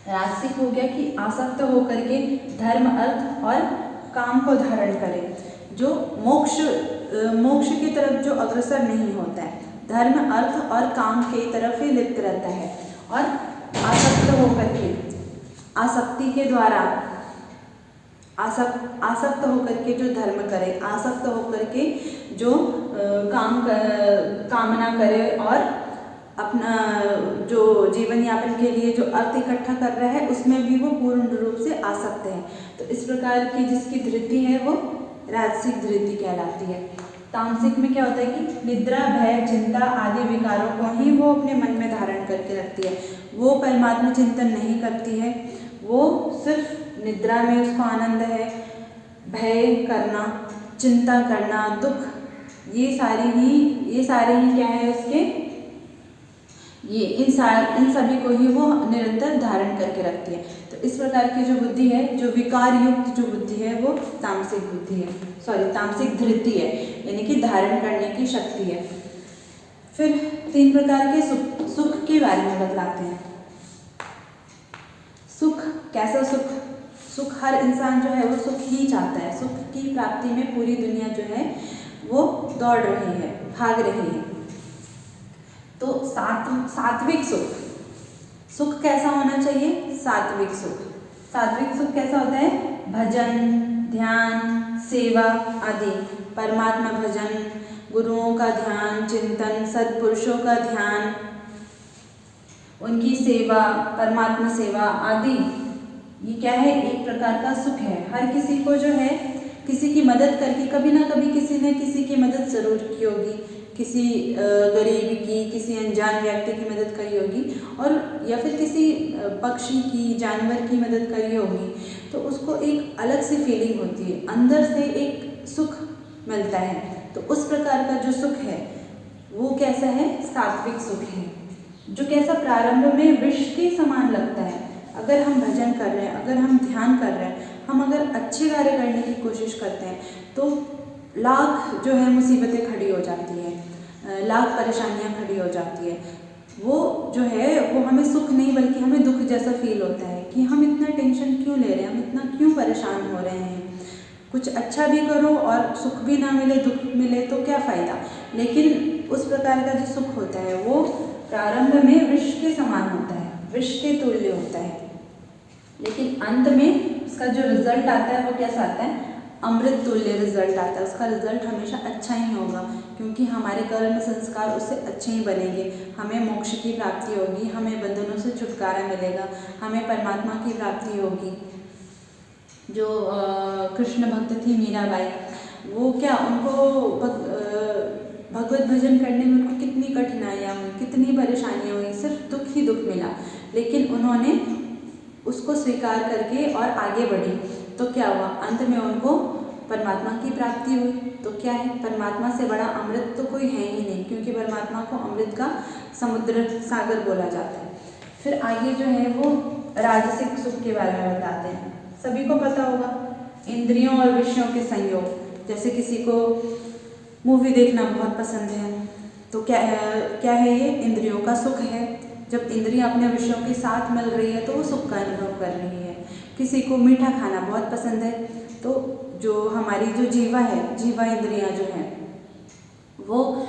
राजसिक हो गया कि आसक्त होकर के धर्म अर्थ और काम को धारण करे, जो मोक्ष की तरफ जो अग्रसर नहीं होता है, धर्म अर्थ और काम की तरफ ही लिप्त रहता है, और आसक्त होकर के, आसक्ति के द्वारा आसक्त होकर के जो धर्म करे, आसक्त होकर के जो कामना करे और अपना जो जीवन यापन के लिए जो अर्थ इकट्ठा कर रहा है उसमें भी वो पूर्ण रूप से आसक्त है। तो इस प्रकार की जिसकी धृति है वो राजसिक धृति कहलाती है। तामसिक में क्या होता है कि निद्रा, भय, चिंता आदि विकारों को ही वो अपने मन में धारण करके रखती है। वो परमात्मा चिंतन नहीं करती है, वो सिर्फ निद्रा में उसको आनंद है। भय करना, चिंता करना, दुख, ये सारे ही क्या है उसके, ये इन सभी को ही वो निरंतर धारण करके रखती है। तो इस प्रकार की जो बुद्धि है, जो विकार युक्त जो बुद्धि है, वो तामसिक बुद्धि है, तामसिक धृति है, यानी कि धारण करने की शक्ति है। फिर 3 प्रकार के सुख के बारे में बतलाते हैं। सुख, कैसा सुख? सुख, हर इंसान जो है वो सुख ही चाहता है। सुख की प्राप्ति में पूरी दुनिया जो है वो दौड़ रही है, भाग रही है। तो सात्विक सुख, सुख कैसा होना चाहिए? सात्विक सुख। सात्विक सुख कैसा होता है? भजन, ध्यान, सेवा आदि, परमात्मा भजन, गुरुओं का ध्यान, चिंतन, सत्पुरुषों का ध्यान, उनकी सेवा, परमात्मा सेवा आदि, ये क्या है? एक प्रकार का सुख है। हर किसी को जो है किसी की मदद करके, कभी ना कभी किसी ने किसी की मदद जरूर की होगी, किसी गरीब की, किसी अनजान व्यक्ति की मदद करी होगी, और या फिर किसी पक्षी की, जानवर की मदद करी होगी, तो उसको एक अलग सी फीलिंग होती है, अंदर से एक सुख मिलता है। तो उस प्रकार का जो सुख है वो कैसा है? सात्विक सुख है, जो कैसा प्रारंभ में विष के समान लगता है। अगर हम भजन कर रहे हैं, अगर हम ध्यान कर रहे हैं, हम अगर अच्छे कार्य करने की कोशिश करते हैं, तो लाख जो है मुसीबतें खड़ी हो जाती हैं, लाख परेशानियां खड़ी हो जाती है। वो जो है वो हमें सुख नहीं बल्कि हमें दुख जैसा फील होता है कि हम इतना टेंशन क्यों ले रहे हैं, हम इतना क्यों परेशान हो रहे हैं। कुछ अच्छा भी करो और सुख भी ना मिले, दुख मिले, तो क्या फ़ायदा। लेकिन उस प्रकार का जो सुख होता है वो प्रारंभ में विष के समान होता है, विष के तुल्य होता है, लेकिन अंत में उसका जो रिजल्ट आता है वो कैसा आता है? अमृत तुल्य रिजल्ट आता है। उसका रिजल्ट हमेशा अच्छा ही होगा, क्योंकि हमारे कर्म संस्कार उससे अच्छे ही बनेंगे। हमें मोक्ष की प्राप्ति होगी, हमें बंधनों से छुटकारा मिलेगा, हमें परमात्मा की प्राप्ति होगी। जो कृष्ण भक्त थी मीराबाई, वो क्या, उनको भगवत भजन करने में उनको कितनी कठिनाइयाँ हुई, कितनी परेशानियाँ हुई, सिर्फ दुख ही दुख मिला, लेकिन उन्होंने उसको स्वीकार करके और आगे बढ़ी। तो क्या हुआ? अंत में उनको परमात्मा की प्राप्ति हुई। तो क्या है? परमात्मा से बड़ा अमृत तो कोई है ही नहीं, क्योंकि परमात्मा को अमृत का समुद्र, सागर बोला जाता है। फिर आगे जो है वो राजसिक सुख के बारे में बताते हैं। सभी को पता होगा, इंद्रियों और विषयों के संयोग। जैसे किसी को मूवी देखना बहुत पसंद है, तो क्या है ये? इंद्रियों का सुख है। जब इंद्रियां अपने विषयों के साथ मिल रही है तो वो सुख का अनुभव कर रही है। किसी को मीठा खाना बहुत पसंद है, तो जो हमारी जो जीवा है, जीवा इंद्रियां जो हैं, वो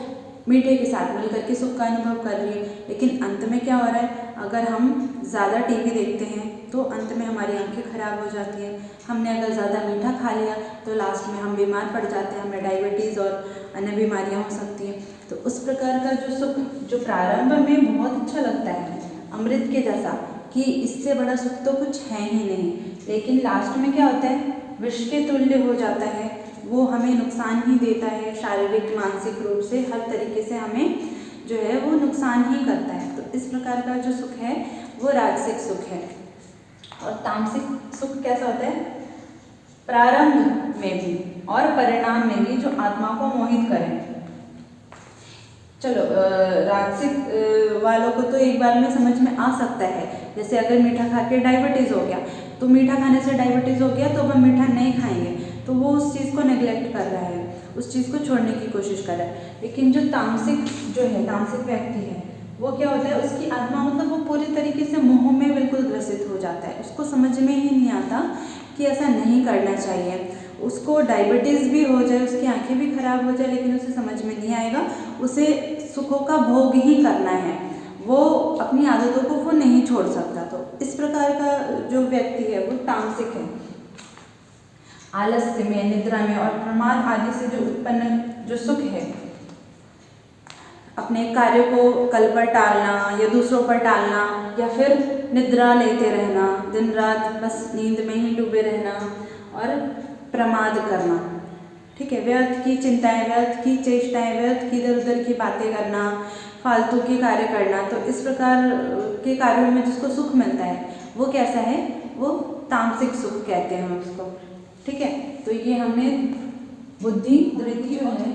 मीठे के साथ मिलकर के सुख का अनुभव कर रही है। लेकिन अंत में क्या हो रहा है? अगर हम ज़्यादा टीवी देखते हैं तो अंत में हमारी आंखें खराब हो जाती हैं। हमने अगर ज़्यादा मीठा खा लिया तो लास्ट में हम बीमार पड़ जाते हैं, हमें डायबिटीज़ और अन्य बीमारियां हो सकती हैं। तो उस प्रकार का जो सुख, जो प्रारंभ में बहुत अच्छा लगता है, अमृत के जैसा, कि इससे बड़ा सुख तो कुछ है ही नहीं, लेकिन लास्ट में क्या होता है? विष के तुल्य हो जाता है। वो हमें नुकसान ही देता है, शारीरिक, मानसिक रूप से, हर तरीके से हमें जो है वो नुकसान ही करता है। तो इस प्रकार का जो सुख है वो राजसिक सुख है। और तामसिक सुख कैसा होता है? प्रारंभ में भी और परिणाम में भी जो आत्मा को मोहित करें। चलो, राजसिक वालों को तो एक बार में समझ में आ सकता है। जैसे अगर मीठा खा के डायबिटीज़ हो गया, तो मीठा खाने से डायबिटीज़ हो गया तो अब हम मीठा नहीं खाएंगे, तो वो उस चीज़ को नेग्लेक्ट कर रहा है, उस चीज़ को छोड़ने की कोशिश कर रहा है। लेकिन जो तामसिक व्यक्ति है, वो क्या होता है? उसकी आत्मा मतलब वो पूरी तरीके से मोह में बिल्कुल ग्रसित हो जाता है। उसको समझ में ही नहीं आता कि ऐसा नहीं करना चाहिए। उसको डायबिटीज़ भी हो जाए, उसकी आंखें भी खराब हो जाए, लेकिन उसे समझ में नहीं आएगा, उसे सुखों का भोग ही करना है, वो अपनी आदतों को वो नहीं छोड़ सकता। तो इस प्रकार का जो व्यक्ति है वो तामसिक है। आलस्य में, निद्रा में और प्रमाद आदि से जो उत्पन्न जो सुख है, अपने कार्य को कल पर टालना या दूसरों पर टालना, या फिर निद्रा लेते रहना, दिन रात बस नींद में ही डूबे रहना और प्रमाद करना, ठीक है, व्यर्थ की चिंताएं, व्यर्थ की चेष्टाएं, व्यर्थ की इधर उधर की बातें करना, फालतू के कार्य करना, तो इस प्रकार के कार्यों में जिसको सुख मिलता है वो कैसा है, वो तामसिक सुख कहते हैं उसको। ठीक है, तो ये हमने बुद्धि धृति जो है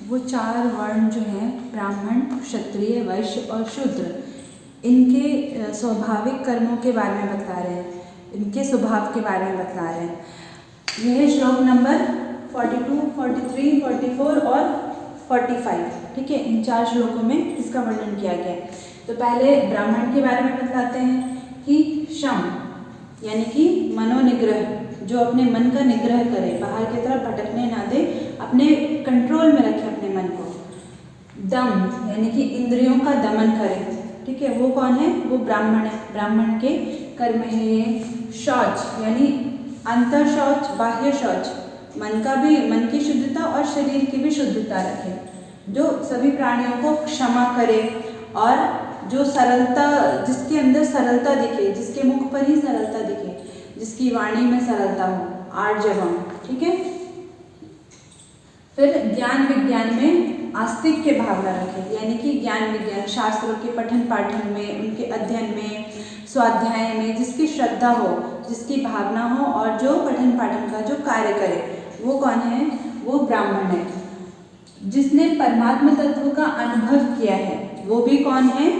वो 4 वर्ण जो हैं ब्राह्मण, क्षत्रिय, वैश्य और शूद्र, इनके स्वाभाविक कर्मों के बारे में बता रहे हैं, इनके स्वभाव के बारे में बता रहे हैं। यह श्लोक नंबर 42, 43, 44 और 45, ठीक है, इन 4 श्लोकों में इसका वर्णन किया गया है। तो पहले ब्राह्मण के बारे में बतलाते हैं कि शम यानी कि मनोनिग्रह, जो अपने मन का निग्रह करे, बाहर की तरफ भटकने ना दे, अपने कंट्रोल में रखे अपने मन को। दम यानी कि इंद्रियों का दमन करे, ठीक है, वो कौन है, वो ब्राह्मण है, ब्राह्मण के कर्म है ये। शौच यानी अंतर शौच, बाह्य शौच, मन की शुद्धता और शरीर की भी शुद्धता रखे, जो सभी प्राणियों को क्षमा करे और जो सरलता, जिसके अंदर सरलता दिखे, जिसके मुख पर ही सरलता दिखे, जिसकी वाणी में सरलता हो, आर्जवम, ठीक है। फिर ज्ञान विज्ञान में आस्तिक्य भावना रखे, यानी कि ज्ञान विज्ञान शास्त्रों के पठन पाठन में, उनके अध्ययन में, स्वाध्याय में जिसकी श्रद्धा हो, जिसकी भावना हो और जो पठन पाठन का जो कार्य करे, वो कौन है, वो ब्राह्मण है। जिसने परमात्मा तत्व का अनुभव किया है वो भी कौन है,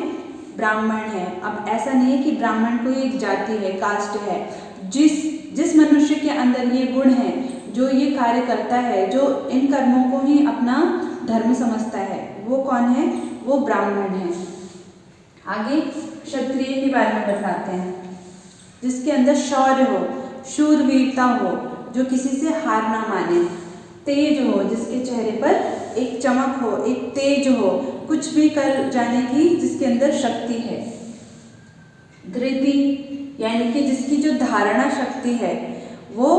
ब्राह्मण है। अब ऐसा नहीं है कि ब्राह्मण कोई एक जाति है, कास्ट है, जिस मनुष्य के अंदर ये गुण है, जो ये कार्य करता है, जो इन कर्मों को ही अपना धर्म समझता है, वो कौन है, वो ब्राह्मण है। आगे क्षत्रिय के बारे में बताते हैं, जिसके अंदर शौर्य हो, शूरवीरता हो, जो किसी से हार ना माने, तेज हो, जिसके चेहरे पर एक चमक हो, एक तेज हो, कुछ भी कर जाने की जिसके अंदर शक्ति है। धृति यानी कि जिसकी जो धारणा शक्ति है, वो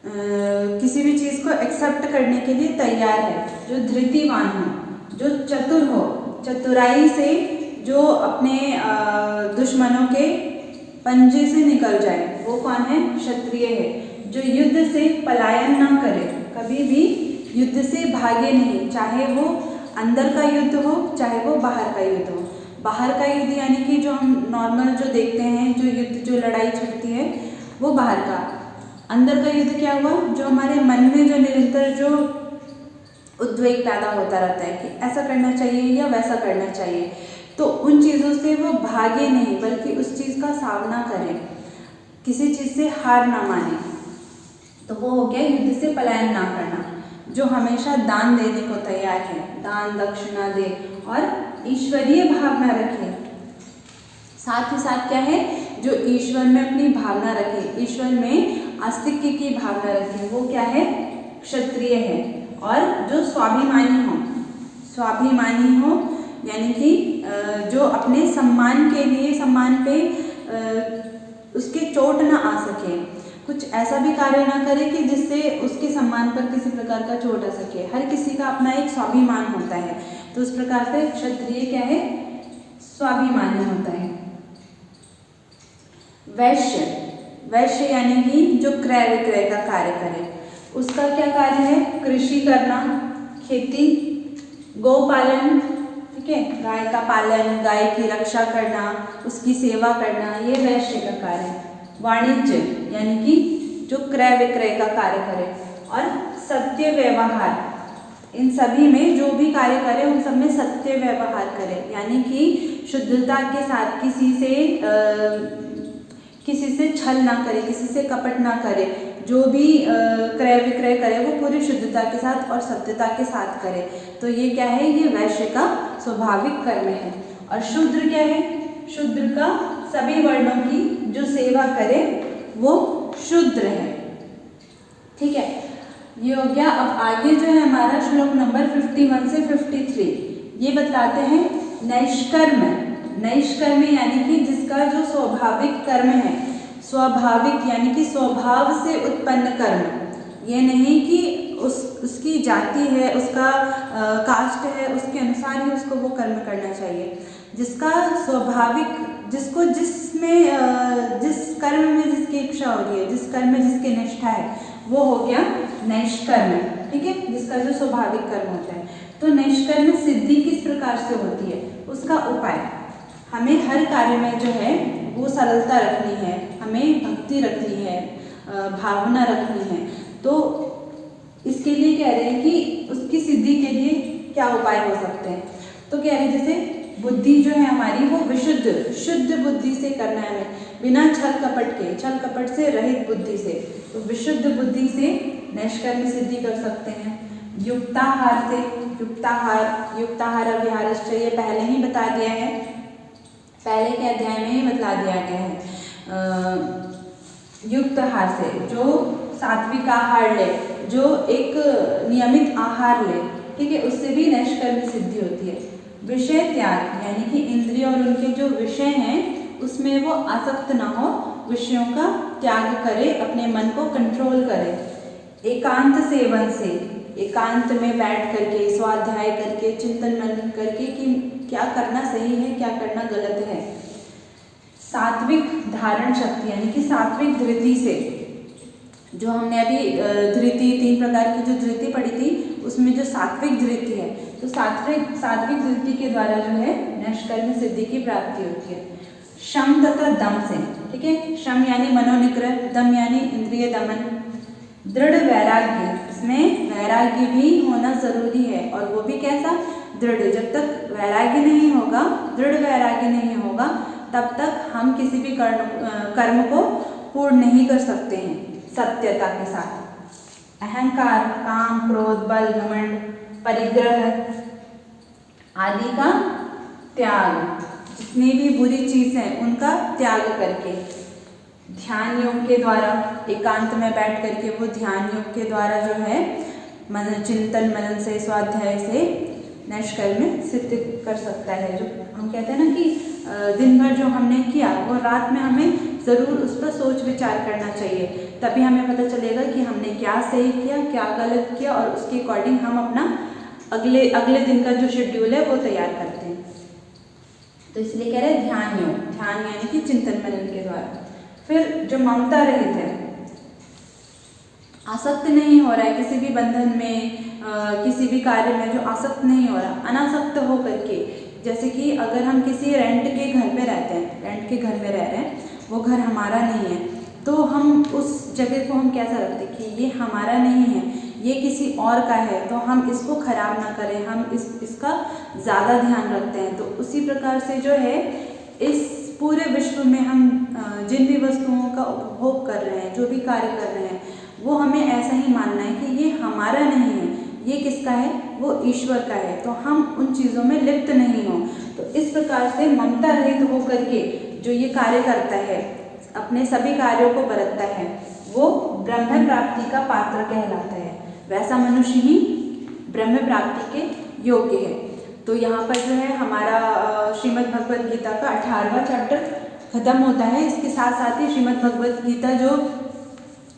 किसी भी चीज़ को एक्सेप्ट करने के लिए तैयार है, जो धृतिवान हो, जो चतुर हो, चतुराई से जो अपने दुश्मनों के पंजे से निकल जाए, वो कौन है, क्षत्रिय है। जो युद्ध से पलायन ना करे, कभी भी युद्ध से भागे नहीं, चाहे वो अंदर का युद्ध हो, चाहे वो बाहर का युद्ध हो। बाहर का युद्ध यानी कि जो हम नॉर्मल जो देखते हैं, जो युद्ध, जो लड़ाई छिड़ती है, वो बाहर का। अंदर का युद्ध क्या हुआ, जो हमारे मन में जो निरंतर जो उद्वेग पैदा होता रहता है कि ऐसा करना चाहिए या वैसा करना चाहिए, तो उन चीज़ों से वो भागे नहीं, बल्कि उस चीज़ का सामना करें, किसी चीज़ से हार ना माने, तो वो हो गया युद्ध से पलायन ना करना। जो हमेशा दान देने को तैयार है, दान दक्षिणा दे और ईश्वरीय भावना रखे, साथ ही साथ क्या है, जो ईश्वर में अपनी भावना रखे, ईश्वर में आस्तिक्य की भावना रखे, वो क्या है, क्षत्रिय है। और जो स्वाभिमानी हो, स्वाभिमानी हो यानी कि जो अपने सम्मान के लिए, सम्मान पे उसके चोट ना आ सके, कुछ ऐसा भी कार्य ना करे कि जिससे उसके सम्मान पर किसी प्रकार का चोट आ सके। हर किसी का अपना एक स्वाभिमान होता है, तो उस प्रकार से क्षत्रिय क्या है, स्वाभिमानी होता है। वैश्य, वैश्य यानी कि जो क्रय विक्रय का कार्य करे, उसका क्या कार्य है, कृषि करना, खेती, गौपालन, ठीक है, गाय का पालन, गाय की रक्षा करना, उसकी सेवा करना, ये वैश्य का कार्य है। वाणिज्य यानी कि जो क्रय विक्रय का कार्य करे, और सत्य व्यवहार, इन सभी में जो भी कार्य करे उन सब में सत्य व्यवहार करे, यानी कि शुद्धता के साथ, किसी से छल ना करे, किसी से कपट ना करे, जो भी क्रय विक्रय करे वो पूरी शुद्धता के साथ और सत्यता के साथ करे। तो ये क्या है, ये वैश्य का स्वाभाविक कर्म है। और शूद्र क्या है, शूद्र का सभी वर्णों की जो सेवा करे वो शूद्र है, ठीक है, ये हो गया। अब आगे जो है हमारा श्लोक नंबर 51 से 53, ये बतलाते हैं नैष्कर्म। नैष्कर्म यानी कि जिसका जो स्वाभाविक कर्म है, स्वाभाविक यानी कि स्वभाव से उत्पन्न कर्म, ये नहीं कि उसकी जाति है, उसका कास्ट है, उसके अनुसार ही उसको वो कर्म करना चाहिए। जिसका स्वाभाविक, जिसको जिस कर्म में जिसकी इच्छा हो रही है, जिस कर्म में जिसकी निष्ठा है, वो हो गया नैष्कर्म, ठीक है, जिसका जो स्वाभाविक कर्म होता है। तो नैष्कर्म सिद्धि किस प्रकार से होती है, उसका उपाय, हमें हर कार्य में जो है वो सरलता रखनी है, हमें भक्ति रखनी है, भावना रखनी है। तो इसके लिए कह रहे हैं कि उसकी सिद्धि के लिए क्या उपाय हो सकते हैं। तो कह रहे हैं जैसे बुद्धि जो है हमारी वो विशुद्ध शुद्ध बुद्धि से करना है हमें, बिना छल कपट के, छल कपट से रहित बुद्धि से। तो विशुद्ध बुद्धि से नैष्कर्म सिद्धि कर सकते हैं। युक्ताहार से, युक्ताहार अव्याहारश्च, ये पहले ही बता दिया है, पहले के अध्याय में ही बतला दिया गया है। युक्त आहार से, जो सात्विक आहार ले, जो एक नियमित आहार ले, ठीक है, उससे भी नैष्कर्म सिद्धि होती है। विषय त्याग, यानी कि इंद्रिय और उनके जो विषय हैं उसमें वो आसक्त ना हो, विषयों का त्याग करे, अपने मन को कंट्रोल करे। एकांत सेवन से, एकांत में बैठ करके, स्वाध्याय करके, चिंतन मनन करके कि क्या करना सही है, क्या करना गलत है। सात्विक धारण शक्ति, यानी कि सात्विक धृति से, जो हमने अभी धृति 3 प्रकार की जो धृति पढ़ी थी उसमें जो सात्विक धृति है, तो सात्विक धृति के द्वारा जो है नैष्कर्म सिद्धि की प्राप्ति होती है। शम तथा दम से, ठीक है, शम यानी मनोनिग्रह, दम यानी इंद्रिय दमन। दृढ़ वैराग्य, इसमें वैराग्य भी होना जरूरी है, और वो भी कैसा, दृढ़। जब तक वैराग्य नहीं होगा, दृढ़ वैराग्य नहीं होगा, तब तक हम किसी भी कर्म को पूर्ण नहीं कर सकते हैं सत्यता के साथ। अहंकार, काम, क्रोध, बल, घमंड, परिग्रह आदि का त्याग, जितनी भी बुरी चीज है उनका त्याग करके, ध्यान योग के द्वारा, एकांत में बैठ करके वो ध्यान योग के द्वारा जो है मन चिंतन मनन से, स्वाध्याय से नैष्कर्म सिद्ध कर सकता है। जो हम कहते हैं ना कि दिन भर जो हमने किया वो रात में हमें ज़रूर उस पर सोच विचार करना चाहिए, तभी हमें पता चलेगा कि हमने क्या सही किया, क्या गलत किया, और उसके अकॉर्डिंग हम अपना अगले दिन का जो शेड्यूल है वो तैयार करते हैं। तो इसलिए कह रहे हैं ध्यान योग, ध्यान यानी कि चिंतन मनन के द्वारा। फिर जो ममता रहित है, आसक्त नहीं हो रहा है किसी भी बंधन में, किसी भी कार्य में जो आसक्त नहीं हो रहा, अनासक्त हो करके, जैसे कि अगर हम किसी रेंट के घर में रहते हैं, रेंट के घर में रह रहे हैं, वो घर हमारा नहीं है, तो हम उस जगह को हम कैसा रखते हैं कि ये हमारा नहीं है, ये किसी और का है, तो हम इसको खराब ना करें, हम इसका ज़्यादा ध्यान रखते हैं। तो उसी प्रकार से जो है इस पूरे विश्व में हम जिन भी वस्तुओं का उपभोग कर रहे हैं, जो भी कार्य कर रहे हैं, वो हमें ऐसा ही मानना है कि ये हमारा नहीं है, ये किसका है, वो ईश्वर का है, तो हम उन चीज़ों में लिप्त नहीं हो। तो इस प्रकार से ममता रहित होकर के जो ये कार्य करता है, अपने सभी कार्यों को बरतता है, वो ब्रह्म प्राप्ति का पात्र कहलाता है। वैसा मनुष्य ही ब्रह्म प्राप्ति के योग्य है। तो यहाँ पर जो है हमारा श्रीमद् भगवद गीता का 18वां चैप्टर खत्म होता है। इसके साथ साथ ही श्रीमद् भगवद गीता जो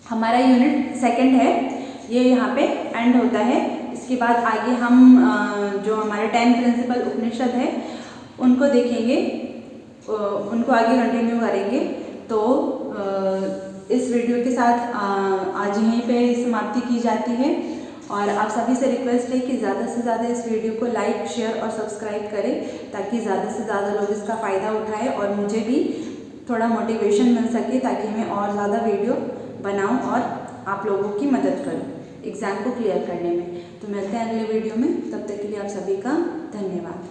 हमारा यूनिट 2 है, ये यहाँ पे एंड होता है। इसके बाद आगे हम जो हमारे 10 प्रिंसिपल उपनिषद है उनको देखेंगे, उनको आगे कंटिन्यू करेंगे। तो इस वीडियो के साथ आज यहीं पे समाप्ति की जाती है, और आप सभी से रिक्वेस्ट है कि ज़्यादा से ज़्यादा इस वीडियो को लाइक, शेयर और सब्सक्राइब करें, ताकि ज़्यादा से ज़्यादा लोग इसका फ़ायदा उठाएं और मुझे भी थोड़ा मोटिवेशन मिल सके, ताकि मैं और ज़्यादा वीडियो बनाऊं और आप लोगों की मदद करूं एग्ज़ाम को क्लियर करने में। तो मिलते हैं अगले वीडियो में, तब तक के लिए आप सभी का धन्यवाद।